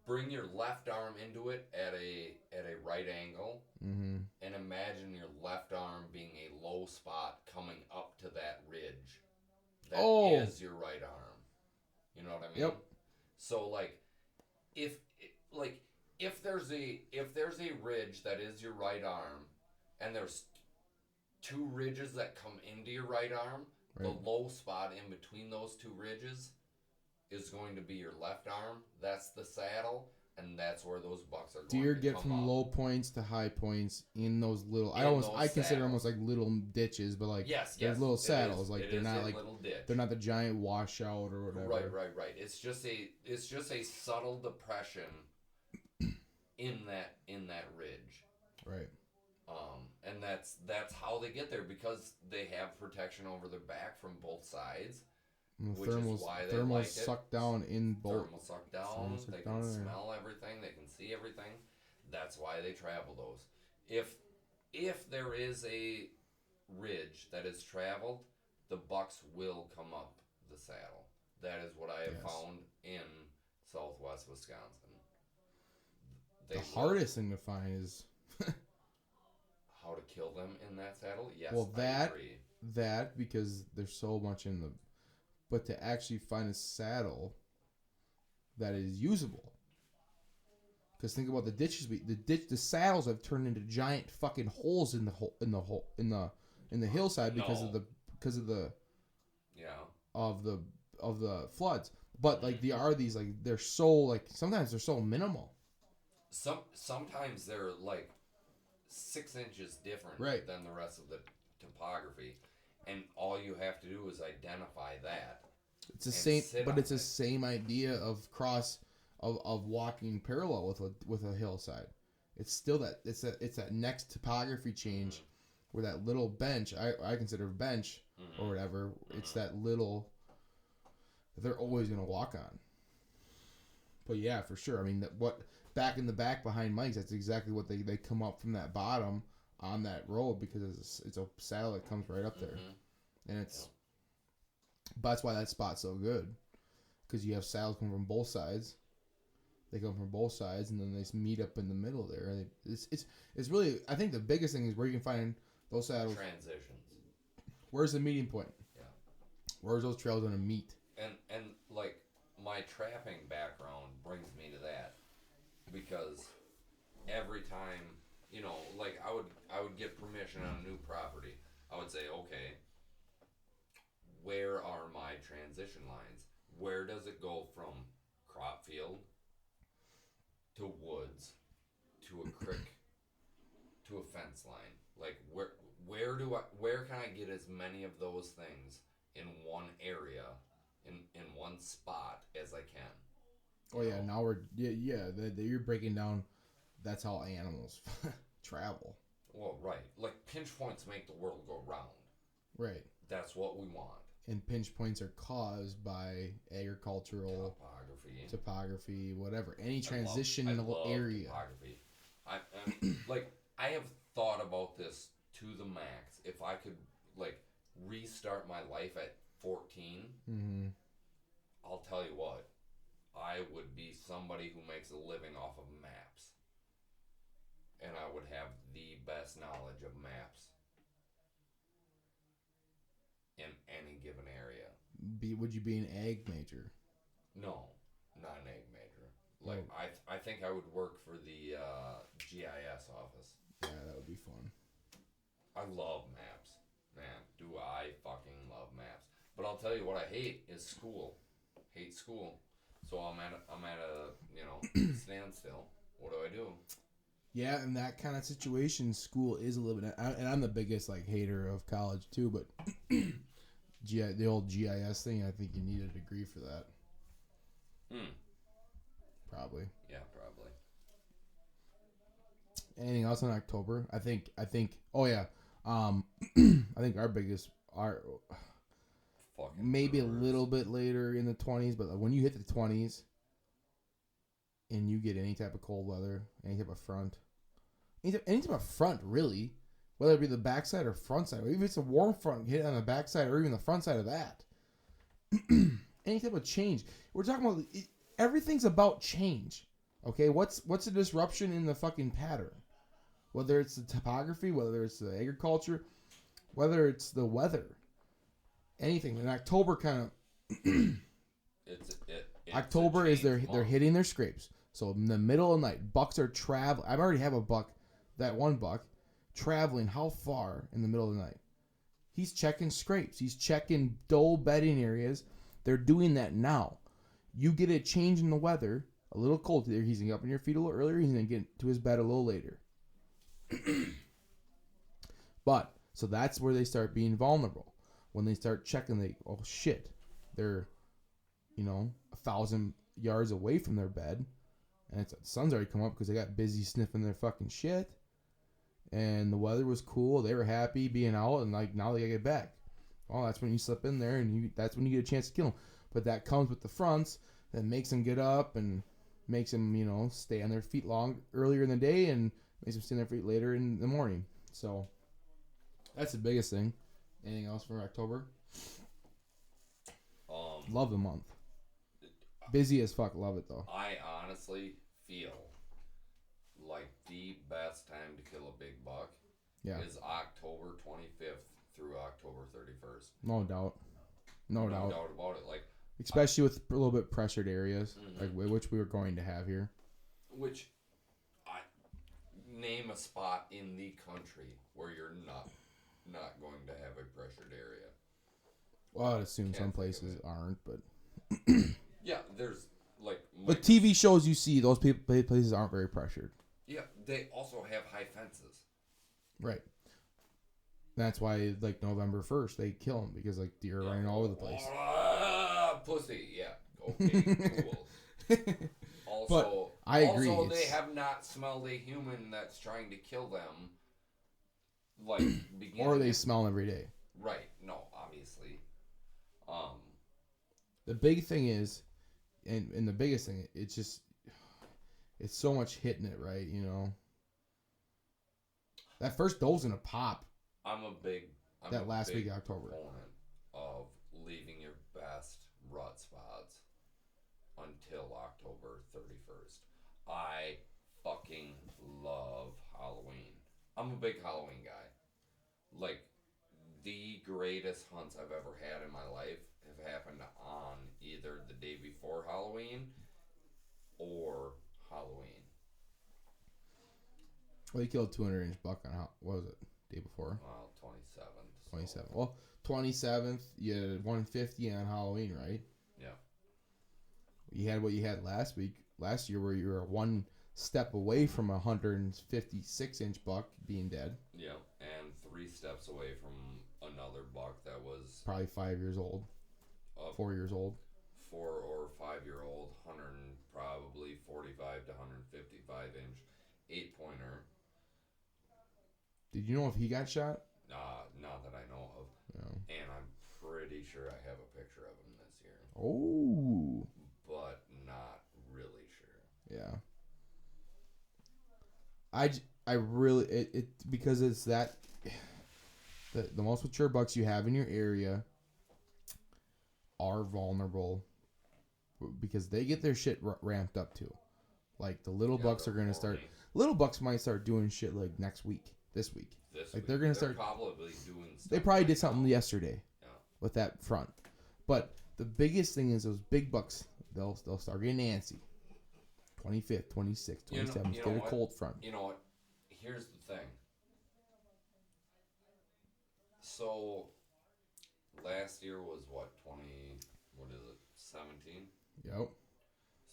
bring your left arm into it at a right angle, Mm-hmm. and imagine your left arm being a low spot coming up to that ridge. That is your right arm. You know what I mean? Yep. So like, if there's a ridge that is your right arm, and there's two ridges that come into your right arm, Right. the low spot in between those two ridges is going to be your left arm. That's the saddle, and that's where those bucks are going Deer to get come from up. low points to high points in those little. In those I consider saddles. almost like little ditches, but like Yes, they're little it saddles. is. Like It they're is not a like little ditch. they're not the giant washout or whatever. Right. It's just a subtle depression in that ridge. Right. And that's how they get there because they have protection over their back from both sides. And the Which is thermals why they thermals like it. suck down in both. Thermal suck down. They can smell everything. They can see everything. That's why they travel those. If there is a ridge that is traveled, the bucks will come up the saddle. That is what I have found in southwest Wisconsin. The hardest thing to find is how to kill them in that saddle. Yes, well I agree. that because there's so much in the, but to actually find a saddle that is usable. Because think about the ditches. The saddles have turned into giant fucking holes in the hillside because of the of the floods. But like there are these like they're so like sometimes they're so minimal. Sometimes they're like 6 inches different than the rest of the topography, and all you have to do is identify that. It's the same, but it's the same idea of walking parallel with a hillside. It's still it's that next topography change where that little bench I consider a bench or whatever. It's that little that they're always gonna walk on. But yeah, for sure. I mean, back in the back behind Mike's, that's exactly what they come up from that bottom on that road because it's a saddle that comes right up there, and it's. But that's why that spot's so good, because you have saddles come from both sides. They come from both sides, and then they meet up in the middle there. It's really, I think the biggest thing is where you can find those saddles. Transitions. Where's the meeting point? Yeah. Where's those trails gonna meet? And like my trapping background brings me to that, because every time, like I would get permission on a new property, I would say, okay, where are my transition lines? Where does it go from crop field to woods to a creek to a fence line? Like where can I get as many of those things in one area, in one spot as I can? Oh yeah, now you're breaking down. That's how animals travel. Well, right. Like pinch points make the world go round. Right. That's what we want. And pinch points are caused by agricultural topography, whatever. Any transitional area. Topography. I have thought about this to the max. If I could restart my life at 14, I'll tell you what, I I would be somebody who makes a living off of maps. And I would have the best knowledge of maps in any given area. Would you be an ag major? No, not an ag major. Like, I think I would work for the GIS office. Yeah, that would be fun. I love maps. Man, do I fucking love maps. But I'll tell you what I hate is school. Hate school. So I'm at a standstill. What do I do? Yeah, in that kind of situation, school is a little bit... And I'm the biggest, like, hater of college, too, but... the old GIS thing, I think you need a degree for that. Probably. Yeah, probably. Anything else in October? I think. Oh yeah. I think our Fucking maybe Brewers. a little bit later in the 20s, but when you hit the 20s and you get any type of cold weather, any type of front, any type of front really, whether it be the backside or front side, or even if it's a warm front, hit it on the backside or even the front side of that. Any type of change. We're talking about everything's about change. Okay, what's a disruption in the fucking pattern? Whether it's the topography, whether it's the agriculture, whether it's the weather, anything. In October, kind of. October is they're hitting their scrapes. So in the middle of the night, bucks are traveling. I already have a buck, that one buck, traveling how far in the middle of the night? He's checking scrapes. He's checking doe bedding areas. They're doing that now. You get a change in the weather, a little cold there. He's going to get up in your feet a little earlier. He's going to get to his bed a little later. But, so that's where they start being vulnerable. When they start checking, oh shit, they're, 1,000 yards away from their bed. And the sun's already come up because they got busy sniffing their fucking shit. And the weather was cool. They were happy being out. And now they got to get back. Well, that's when you slip in there and that's when you get a chance to kill them. But that comes with the fronts that makes them get up and makes them, stay on their feet earlier in the day and makes them stay on their feet later in the morning. So that's the biggest thing. Anything else for October? Love the month. Busy as fuck. Love it though. I honestly feel like the best time to kill a big buck is October 25th through October 31st. No doubt. No doubt about it. Like, especially with a little bit pressured areas, like which we were going to have here. Which, name a spot in the country where you're not going to have a pressured area. Well, I'd assume some places aren't, but yeah, there's like. But TV shows you see those places aren't very pressured. Yeah, they also have high fences. Right. That's why, like, November 1st, they kill them because, like, deer are running all over the place. Pussy, yeah. Okay, cool. Also, but I agree. Also, they have not smelled a human that's trying to kill them. Like, or they smell them every day. Right. No, obviously. The big thing is, and the biggest thing, it's so much hitting it, right? That first doe's gonna pop. I'm a big week of October proponent of leaving your best rut spots until October 31st. I fucking love Halloween. I'm a big Halloween guy. Like, the greatest hunts I've ever had in my life have happened on either the day before Halloween or Halloween. Well, you killed a 200-inch buck on what was it? Day before? Well, 27th. 27th. Well, 27th, you had 150 on Halloween, right? Yeah. You had what you had last year, where you were one step away from a 156-inch buck being dead. Yeah, and 3 steps away from another buck that was probably 5 years old, 4 years old. 4 or 5 year old, probably 45 to 155 inch 8-pointer. Did you know if he got shot? Not that I know of. No. And I'm pretty sure I have a picture of him this year. Oh. But not really sure. Yeah. I really it because it's that the most mature bucks you have in your area are vulnerable because they get their shit ramped up too. Like the little Yeah, bucks are they're gonna start. horny. Little bucks might start doing shit like this week. This Like week. they're gonna start. probably doing stuff. They probably right did something now. yesterday Yeah. with that front. But the biggest thing is those big bucks. They'll start getting antsy. 25th, 26th, 27th. Get a what? cold front. You know what? Here's the thing. So last year was what, 20, what is it, 17? Yep.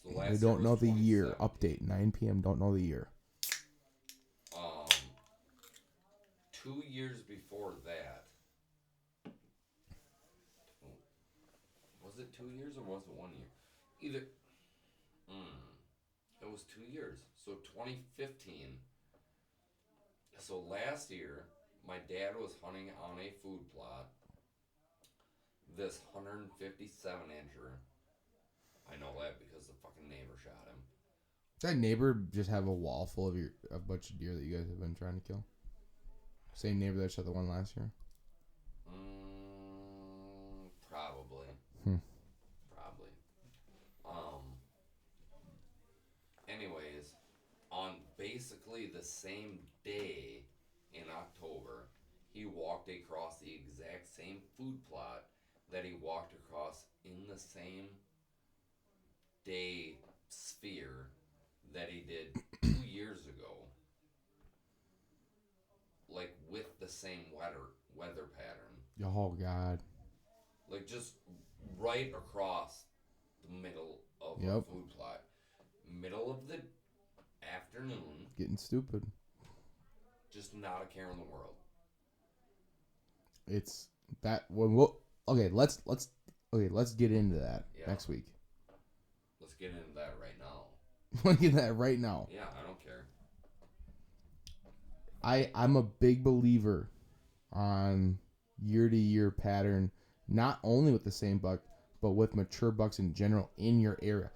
So last We year don't know was the year. 2017. Update 9 p.m. Don't know the year. 2 years before that, was it 2 years or was it 1 year? Either, it was 2 years. So 2015. So last year, my dad was hunting on a food plot. This 157 incher. I know that because the fucking neighbor shot him. Does that neighbor just have a wall full of a bunch of deer that you guys have been trying to kill? Same neighbor that shot the one last year? Probably. Probably. Anyways, on basically the same day in October, he walked across the exact same food plot that he walked across in the same day sphere that he did 2 years ago, like with the same weather pattern. Oh, God. Like just right across the middle of Yep. a food plot. Middle of the afternoon. Getting stupid. Just not a care in the world. It's that when we'll okay. Let's get into that next week. Let's get into that right now. Let's get into that right now. Yeah, I don't care. I'm a big believer on year-to-year pattern, not only with the same buck, but with mature bucks in general in your area.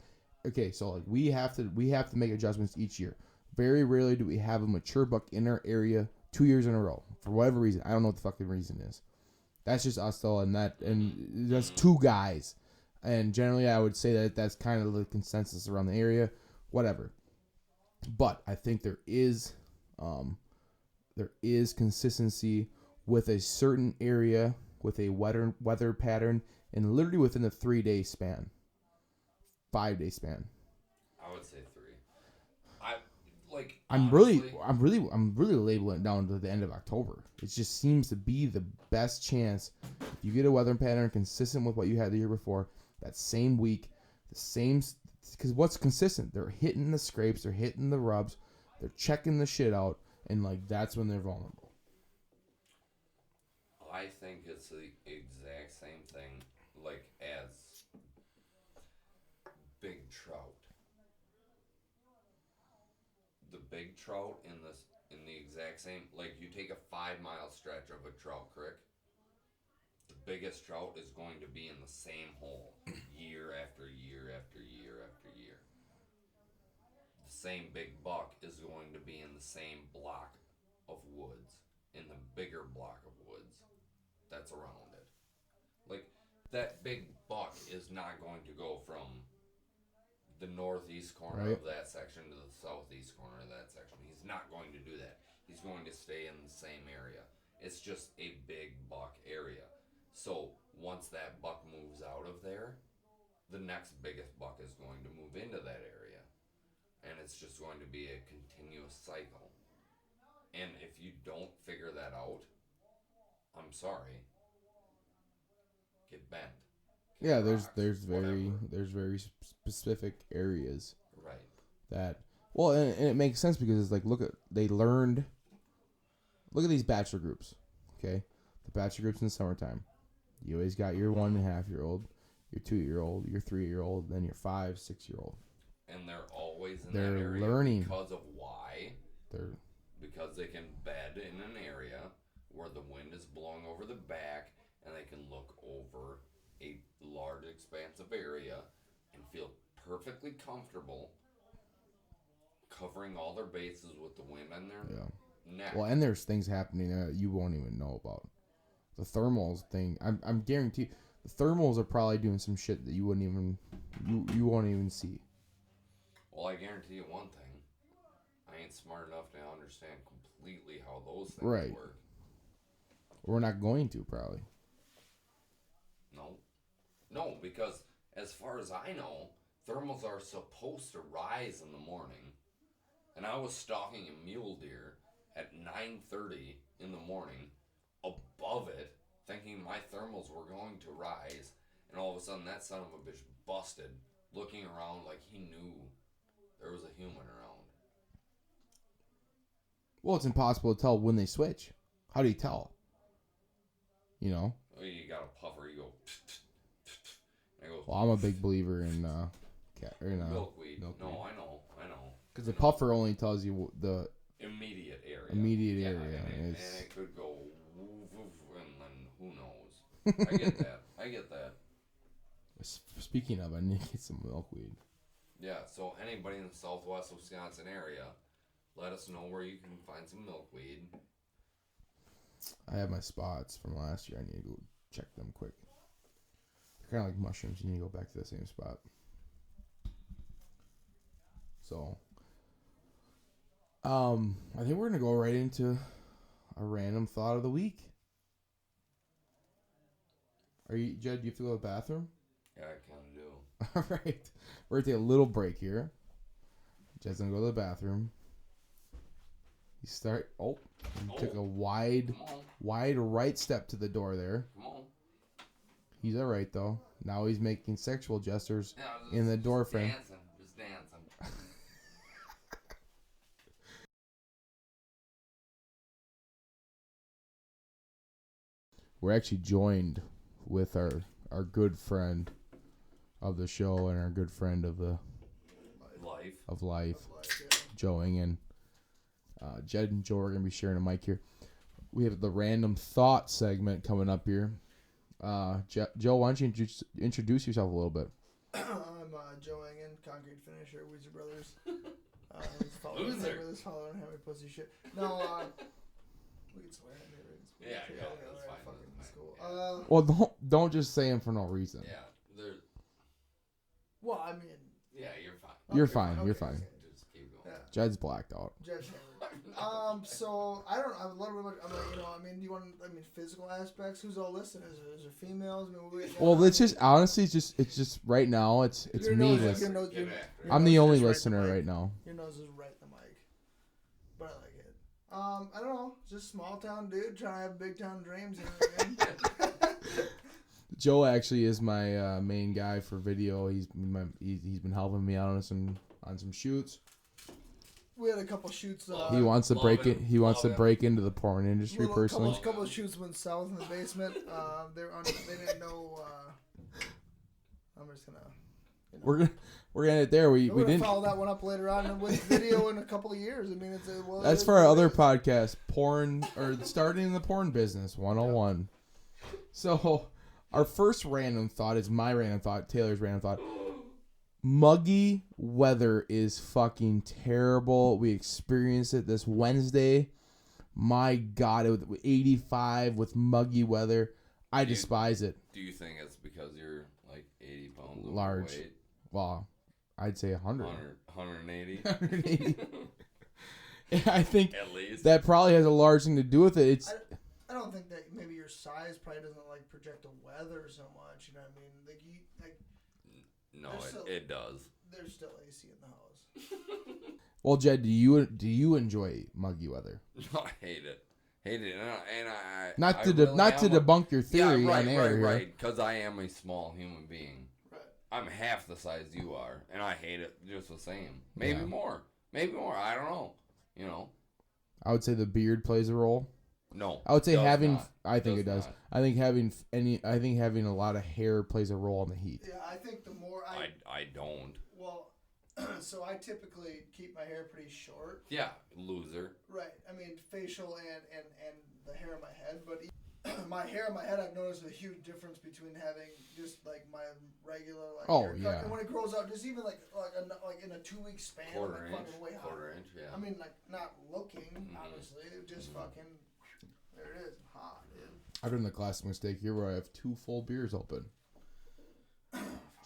Okay, so like we have to make adjustments each year. Very rarely do we have a mature buck in our area 2 years in a row for whatever reason. I don't know what the fucking reason is. That's just us though, and that's two guys, and generally I would say that that's kind of the consensus around the area. Whatever, but I think there is consistency with a certain area with a weather pattern, and literally within a 3-day span, 5-day span. I would say 3. I'm really labeling it down to the end of October. It just seems to be the best chance if you get a weather pattern consistent with what you had the year before. That same week, the same, because what's consistent? They're hitting the scrapes, they're hitting the rubs, they're checking the shit out, and like that's when they're vulnerable. I think it's the exact same thing, like as big trout. The big trout in the exact same, like you take a 5-mile stretch of a trout creek. The biggest trout is going to be in the same hole year after year after year after year. The same big buck is going to be in the same block of woods, in the bigger block of woods that's around it. Like, that big buck is not going to go from the northeast corner of that section to the southeast corner of that section. He's not going to do that. He's going to stay in the same area. It's just a big buck area. So once that buck moves out of there, the next biggest buck is going to move into that area. And it's just going to be a continuous cycle. And if you don't figure that out, I'm sorry, get bent. Yeah, there's very specific areas. Right. That and it makes sense because it's like look at these bachelor groups. Okay, the bachelor groups in the summertime. You always got your 1.5-year-old, your 2-year-old, your 3-year-old, then your 5-6-year-old. And they're always in they're that area learning because of why? Because they can bed in an area where the wind is blowing over the back and they can look over a large expansive area and feel perfectly comfortable covering all their bases with the wind on their neck. Well, and there's things happening that you won't even know about. The thermals thing, I'm guaranteed The thermals are probably doing some shit that you wouldn't even you won't even see. Well, I guarantee you one thing. I ain't smart enough to understand completely how those things Right. work. We're not going to probably. No, because as far as I know, thermals are supposed to rise in the morning. And I was stalking a mule deer at 9:30 in the morning above it, thinking my thermals were going to rise, and all of a sudden that son of a bitch busted, looking around like he knew there was a human around. Well, it's impossible to tell when they switch. How do you tell? You know? Well, you got a puffer, you go. And it goes, Well, I'm a big believer in milkweed. No, I know. Because the puffer only tells you the immediate area. area. And it could go woof, woof, and then who knows. I get that. Speaking of, I need to get some milkweed. Yeah, so anybody in the southwest Wisconsin area, let us know where you can find some milkweed. I have my spots from last year. I need to go check them quick. They're kind of like mushrooms. You need to go back to the same spot. So, I think we're going to go right into a random thought of the week. Jed, do you have to go to the bathroom? Yeah, I kind of do. All right. We're going to take a little break here. Jed's going to go to the bathroom. He took a wide right step to the door there. Come on. He's all right, though. Now he's making sexual gestures in the door frame. Just dancing. We're actually joined with our good friend of the show and our good friend of the life, Joe Ingen. Jed and Joe are going to be sharing a mic here. We have the random thought segment coming up here. Joe, why don't you introduce yourself a little bit? I'm Joe Ingen, concrete finisher, Weezer Brothers. Loser. This following Henry pussy shit. No, we can swear at me. Yeah, that's fine. Fucking That's school. fine. Well, don't just say them for no reason. Yeah, there's. Well, I mean. Yeah, you're fine. You're fine. You're fine. Just keep going. Yeah. Jed's blacked out. Jed's hammered. So I don't. I'm a little bit. I'm like, do you want? Physical aspects. Who's all listening? Is there females? Well, it's just honestly, it's just right now. It's me listening. I'm the only listener right now. Your nose is right in the mic, but I like it. I don't know. Just small town dude trying to have big town dreams. Joe actually is my main guy for video. He's been helping me out on some shoots. We had a couple shoots. He wants to break it. He wants to break into the porn industry personally. Couple of shoots went south in the basement. They didn't know. I'm just gonna. We're gonna end it there. We didn't follow that one up later on with video in a couple of years. That's for our other podcast, porn or starting in the porn business 101. Yeah. So our first random thought is my random thought. Taylor's random thought. Muggy weather is fucking terrible. We experienced it this Wednesday. My God, it was 85 with muggy weather. I despise it. Do you think it's because you're like 80 pounds large? Overweight? Well, I'd say 100. 180. 180. I think at least that probably has a large thing to do with it. I don't think that maybe your size probably doesn't like project the weather so much. You know what I mean? No, it does. There's still AC in the house. Well, Jed, do you enjoy muggy weather? No, I hate it. And I not to debunk your theory on air here. Right, because I am a small human being. Right. I'm half the size you are, and I hate it just the same. Maybe more. I don't know. You know. I would say the beard plays a role. No. I would say having. Not. I think it does. Not. I think having a lot of hair plays a role in the heat. Yeah, I think the more I don't. Well, so I typically keep my hair pretty short. Yeah, loser. Right. Facial and the hair on my head, but my hair on my head, I've noticed a huge difference between having just like my regular haircut, and when it grows out, just even like in a 2-week span, quarter inch, yeah. Not looking, obviously, just fucking. There it is, hot, dude. I've done the classic mistake here where I have 2 full beers open.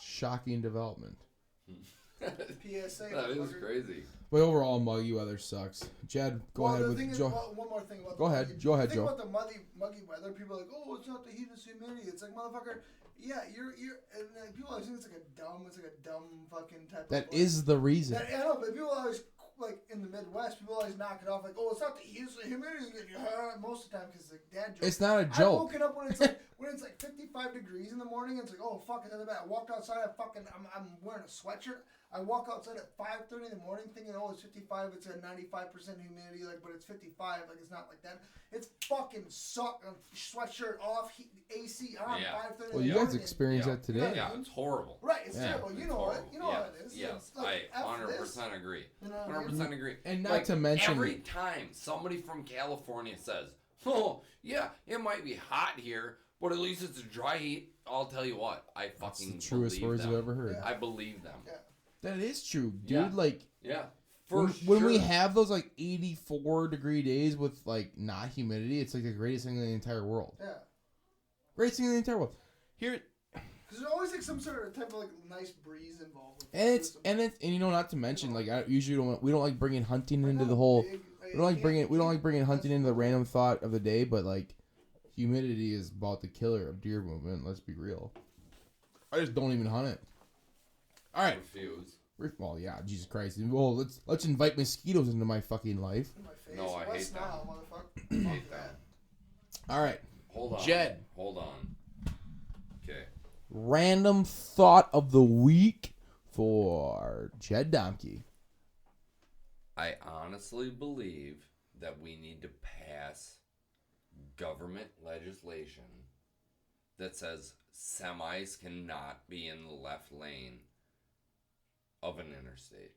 Shocking development. PSA. That is crazy. But overall, muggy weather sucks. Jed, go ahead with Joe. One more thing about Go ahead, Joe. The thing about the muggy weather, people are like, oh, it's not the heat, it's humidity. It's like, motherfucker, yeah, you're, and then people always think it's like a dumb fucking type That of. is the reason. I know, but people always, like, in the Midwest, people always knock it off, like, oh, it's not the heat, it's the humidity. Most of the time, because it's like dad jokes. It's not a joke. I've woken up when it's like 55 degrees in the morning, and it's like, oh, fuck, it's not bad. I walked outside, I'm wearing a sweatshirt. I walk outside at 5:30 in the morning thinking, oh, it's 55, it's a 95% humidity, like, but it's 55, like, it's not like that. It's fucking suck. Sweatshirt off, AC on, 5:30 in the morning. Well, you guys experienced that today. Yeah, it's horrible. Right, it's terrible. You know it. You know how it is. Yes, like, I 100% agree. 100% agree. And not like, to mention... every time somebody from California says, oh, yeah, it might be hot here, but at least it's a dry heat, I'll tell you what, I fucking believe them. That's the truest words I've ever heard. Yeah. I believe them. Yeah. That is true, dude. Yeah. Like, yeah. When we have those like 84-degree days with like not humidity, it's like the greatest thing in the entire world. Yeah. Greatest thing in the entire world. Here, because there's always like some sort of type of like nice breeze involved. And you know, not to mention, like, I usually we don't like bringing hunting into the whole. We don't like bringing hunting into the random thought of the day, but like humidity is about the killer of deer movement. Let's be real. I just don't even hunt it. All right. Refuse. Well, yeah, Jesus Christ. Well, let's invite mosquitoes into my fucking life. No, I hate them. Motherfucker. Hate them. All right. Hold on. Jed. Hold on. Okay. Random thought of the week for Jed Domke. I honestly believe that we need to pass government legislation that says semis cannot be in the left lane of an interstate.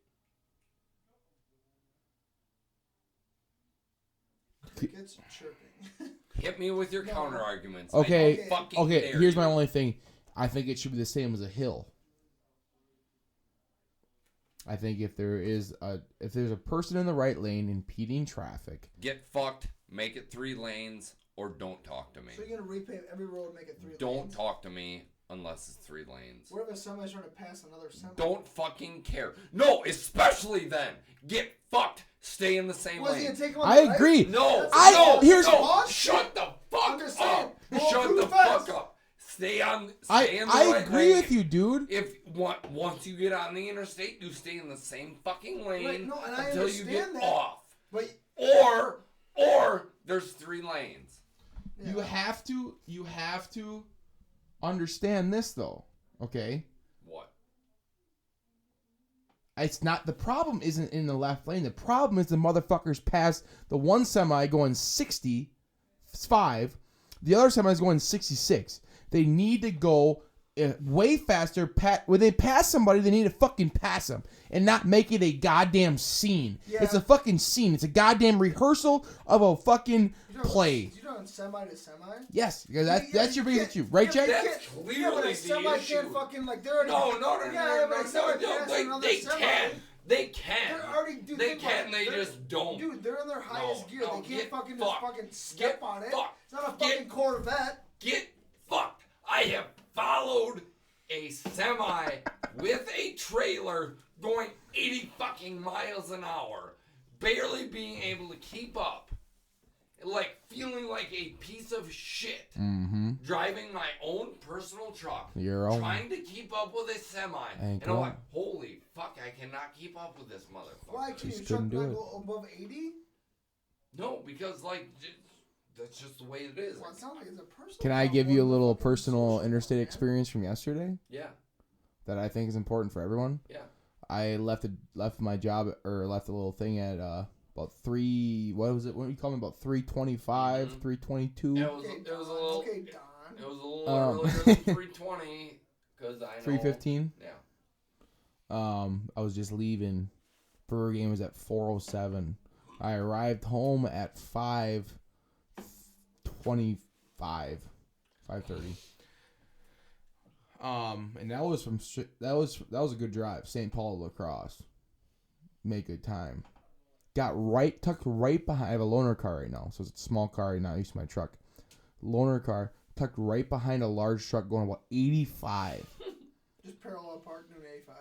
Crickets chirping. Hit me with your counter arguments. Okay, okay. Here's my only thing. I think it should be the same as a hill. I think if there's a person in the right lane impeding traffic, get fucked, make it 3 lanes, or don't talk to me. So you're gonna repave every road and make it 3 lanes? Don't talk to me unless it's 3 lanes. What if a semi's trying to pass another semi? Don't fucking care. No, especially then. Get fucked. Stay in the same lane. I agree. No, shut the fuck up. Shut the fuck up. Stay in the right I agree with you, dude. If once you get on the interstate, you stay in the same fucking lane right, until you get off. But or there's 3 lanes. Yeah. You have to understand this though. Okay? What? It's not the problem isn't in the left lane. The problem is the motherfuckers pass the one semi going 65, the other semi is going 66. They need to go way faster. When they pass somebody, they need to fucking pass them and not make it a goddamn scene. Yeah. It's a fucking scene. It's a goddamn rehearsal of a fucking play. You're doing semi to semi? Yes, because that's your biggest issue, right, Jay? That's clearly the issue. Can't fucking like they're no. They can. They're already, dude, they can. They just don't. Dude, they're in their highest gear. They can't fucking just fucking step on it. Fucked. It's not a fucking Corvette. Get fucked. I have followed a semi with a trailer going 80 fucking miles an hour, barely being able to keep up, like feeling like a piece of shit, driving my own personal truck, trying to keep up with a semi, and I'm like, holy fuck, I cannot keep up with this motherfucker. Why can your truck not go above 80? No, because like that's just the way it is. Well, it sounds like it's a personal. Can I give you a little personal interstate experience from yesterday? Yeah. That I think is important for everyone. Yeah. I left my job or left a little thing at about 3. What was it? What do you call me? About 3:25, 3:22. Yeah, it was a little. Okay, Don. It was a little earlier than 3:20 because I know. 3:15. Yeah. I was just leaving. Brewer game was at 4:07. I arrived home at 5:25, 5:30. And that was a good drive. St. Paul to La Crosse. Made good time. Tucked right behind. I have a loaner car right now, so it's a small car right now. I use my truck. loaner car tucked right behind a large truck going about 85. Just parallel parked doing 85.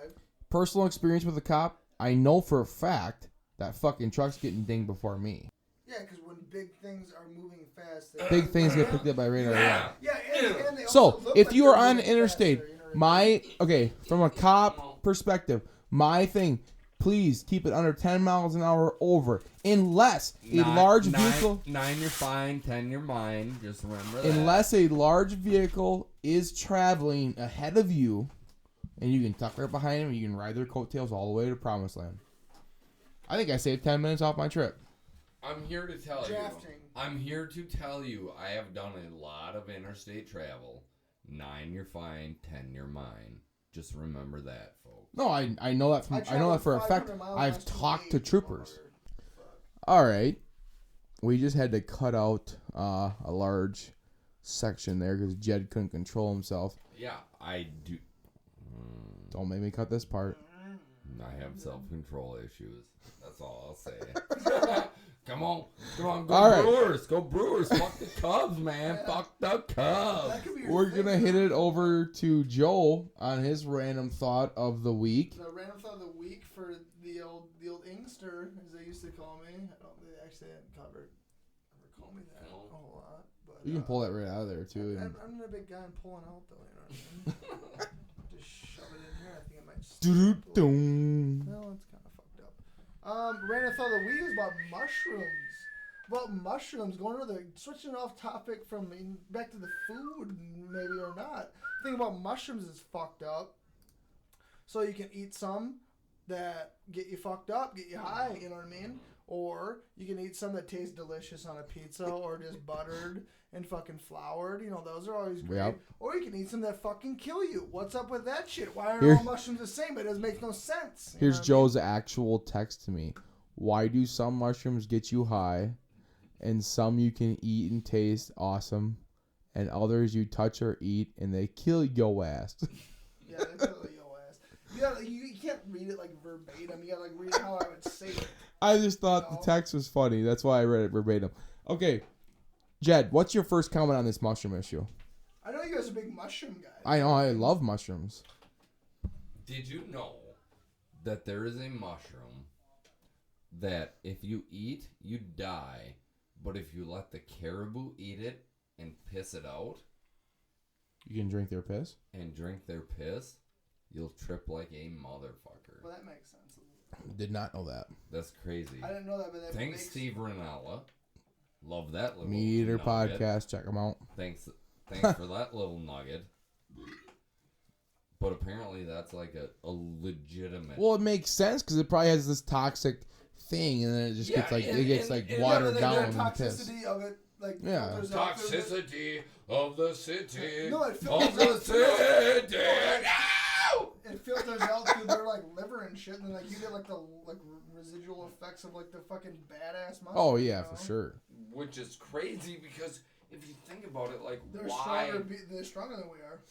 Personal experience with a cop, I know for a fact that fucking truck's getting dinged before me. Yeah, because when big things are moving fast, big things get picked up by radar. Yeah, and they so also look if like you are they're on the moving interstate, faster, you know what I mean? from a cop perspective, my thing, please keep it under 10 miles an hour over, unless a large vehicle. 9 you're fine, 10 you're mine. Just remember that. Unless a large vehicle is traveling ahead of you, and you can tuck right behind them, you can ride their coattails all the way to Promised Land. I think I saved 10 minutes off my trip. I'm here to tell Drafting. you, I have done a lot of interstate travel. 9 you're fine, 10 you're mine. Just remember that, folks. No, I know that I know that for a fact. I've talked to troopers. All right, we just had to cut out a large section there because Jed couldn't control himself. Yeah, I do. Don't make me cut this part. I have self-control issues. That's all I'll say. Come on, go all right. Brewers, go Brewers. Fuck the Cubs, man. Fuck the Cubs. We're gonna hit it over to Joe on his random thought of the week. The random thought of the week for the old Inkster, as they used to call me. They actually didn't call me that a whole lot. But You can pull that right out of there too. I'm not a big guy in pulling out though. You know what I mean? Just shove it in here. I think I might. Doo-doo-doo. Well, it's kind of fucked up. Random thought of the week is about mushrooms. About mushrooms, switching off topic from back to the food, maybe or not. The thing about mushrooms is fucked up. So you can eat some that get you fucked up, get you high, you know what I mean? Or you can eat some that taste delicious on a pizza or just buttered and fucking floured. You know, those are always great. Yep. Or you can eat some that fucking kill you. What's up with that shit? Why are all mushrooms the same? It doesn't make no sense. Here's Joe's actual text to me. Why do some mushrooms get you high, and some you can eat and taste awesome, and others you touch or eat and they kill your ass? Yeah, they kill your ass. You can't read it like verbatim. You gotta read it how I would say it. I just thought the text was funny. That's why I read it verbatim. Okay, Jed, what's your first comment on this mushroom issue? I know you guys are big mushroom guys. I know, I love mushrooms. Did you know that there is a mushroom that if you eat, you die, but if you let the caribou eat it and piss it out, you can drink their piss? And drink their piss, you'll trip like a motherfucker. Well, that makes sense. Did not know that. That's crazy. I didn't know that, but that Thanks, Steve Rinella. Love that little Meat Eater nugget. Podcast. Check them out. Thanks for that little nugget. But apparently that's like a legitimate... Well, it makes sense because it probably has this toxic thing, and then it just gets watered down the and piss. Toxicity of it, Toxicity of the city. No, it filters It filters out through their like liver and shit, and then you get the residual effects of the fucking badass muscle. Oh yeah, for sure. Which is crazy because if you think about it, they're why they're stronger than we are.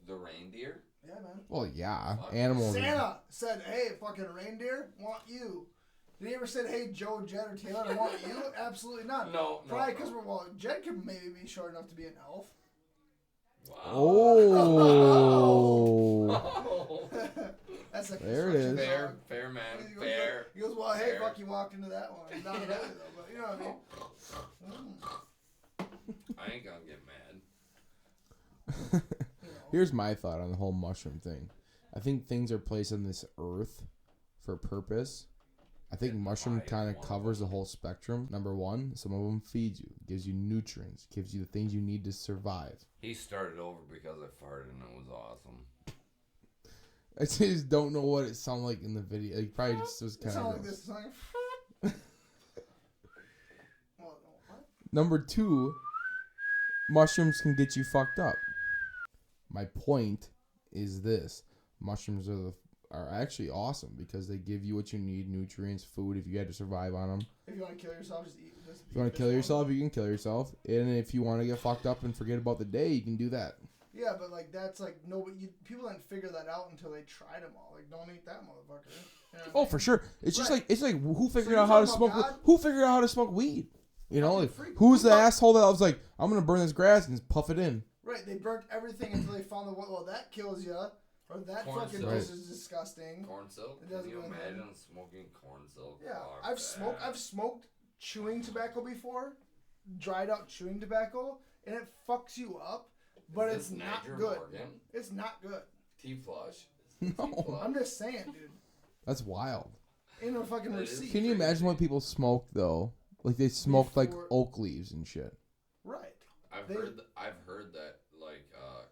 The reindeer? Yeah, man. Well, yeah, animals. Santa said, "Hey, fucking reindeer, want you." Did he ever say, "Hey, Joe, Jed, or Taylor, I want you"? Absolutely not. No. Probably because Jed could maybe be short enough to be an elf. Wow. Oh. That's a there it is. Fair man. Fair. He goes, well, hey, fuck, you walked into that one. Not really, though, but you know what I mean? I ain't gonna get mad. Here's my thought on the whole mushroom thing. I think things are placed on this earth for a purpose. I think mushroom kind of covers the whole spectrum. Number one, some of them feed you, gives you nutrients, gives you the things you need to survive. He started over because I farted and it was awesome. I just don't know what it sounded like in the video. It probably just was kind of like this. Number two, mushrooms can get you fucked up. My point is this. Mushrooms are actually awesome because they give you what you need, nutrients, food, if you had to survive on them. If you want to kill yourself, just eat. If you want to kill yourself, you can kill yourself. And if you want to get fucked up and forget about the day, you can do that. Yeah, but that's nobody. People didn't figure that out until they tried them all. Don't eat that motherfucker. You know for sure. It's just like who figured So out how to talking smoke? about God? Who figured out how to smoke weed? You know, like, who's the asshole that was like, I'm going to burn this grass and just puff it in? Right, they burnt everything until they found the well, that kills you. Or that Corn fucking silk. this is disgusting. Corn silk? Can you imagine smoking corn silk? Yeah, Oh, I've smoked chewing tobacco before, dried out chewing tobacco, and it fucks you up, but it's not good. Morgan? It's not good. T-flush? No. I'm just saying, dude. That's wild. Ain't no fucking receipt. Can you imagine what people smoked, though? Like, they smoked, like, oak leaves and shit. Right. I've heard that, like,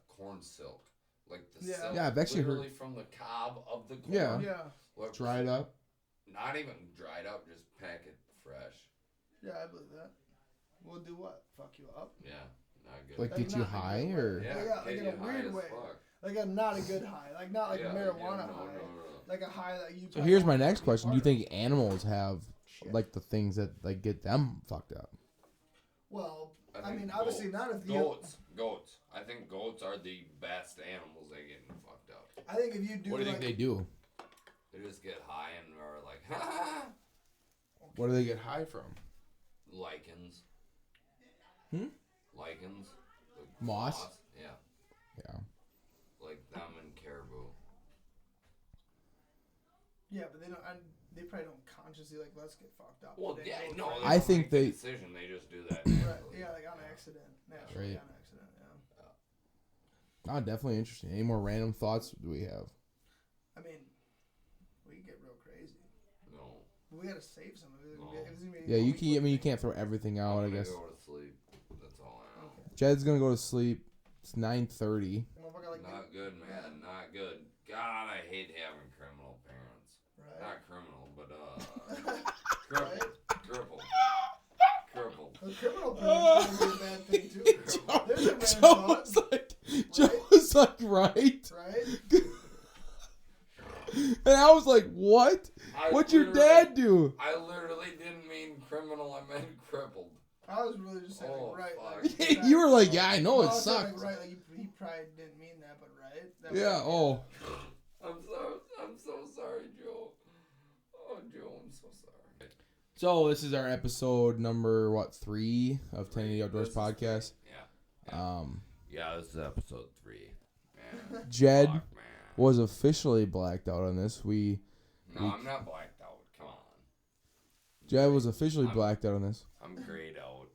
corn silk. Like, the silk I've actually literally heard from the cob of the corn. Yeah. What, dried up. Not even dried up, just pack it fresh. Yeah, I believe that. Will do what? Fuck you up? Yeah, not good. Like, get you high, or? Yeah, like in a weird way. Like a not a good high. Like, not like a marijuana high. No. Like a high that you... So here's my next question. Do you think animals have, like, the things that, like, get them fucked up? Well, I mean, obviously not if you... Goats. I think goats are the best animals that get fucked up. I think if you do... What do you think they do? They just get high and are like, ha! What do they get high from? Lichens. Lichens. Moss? Yeah. Yeah. Like them and caribou. Yeah, but they don't... They probably don't consciously, like, let's get fucked up. Well, yeah, no. I think they... Decision, they just do that naturally. Right, yeah, like on accident. Naturally, right. on accident, yeah. Oh, definitely interesting. Any more random thoughts do we have? I mean, we can get real crazy. No. We gotta save some of it. No. Yeah, you can. I mean, you can't throw everything out. I guess. Go to sleep. That's all I know. Okay. Jed's gonna go to sleep. It's 9:30. Not good, man. Not good. God, I hate having criminal parents. Right. Not criminal, but crippled. The criminal parents can be a bad thing too. There's a random thought. Joe was like, right? Right. And I was like, what? What'd your dad do? I literally didn't mean criminal. I meant crippled. I was really just saying, right. Fuck. You were like, yeah, I know it sucks. Like, right, like he probably didn't mean that, but right. That yeah. Oh. I'm so sorry, Joe. Oh, Joe, I'm so sorry. So this is our episode number 3 of 1080 Outdoors podcast. Yeah. Yeah, this is episode 3. Man. Jed Fuck, was officially blacked out on this. I'm not blacked out. Come on. Jed was officially blacked out on this. I'm grayed out.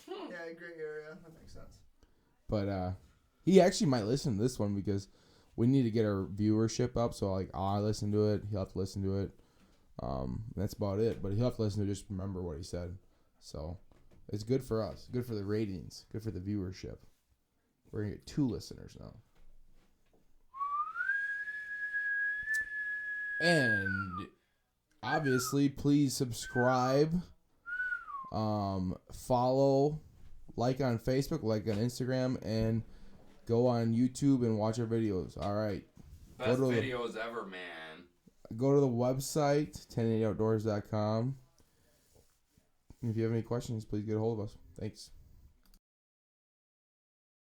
Yeah, gray area. That makes sense. But he actually might listen to this one because we need to get our viewership up. So like, I listen to it. He'll have to listen to it. That's about it. But he'll have to listen to just remember what he said. So it's good for us. Good for the ratings. Good for the viewership. We're gonna get 2 listeners now. And obviously, please subscribe, follow, like on Facebook, like on Instagram, and go on YouTube and watch our videos. All right. Best videos ever, man. Go to the website, 1080outdoors.com. And if you have any questions, please get a hold of us. Thanks.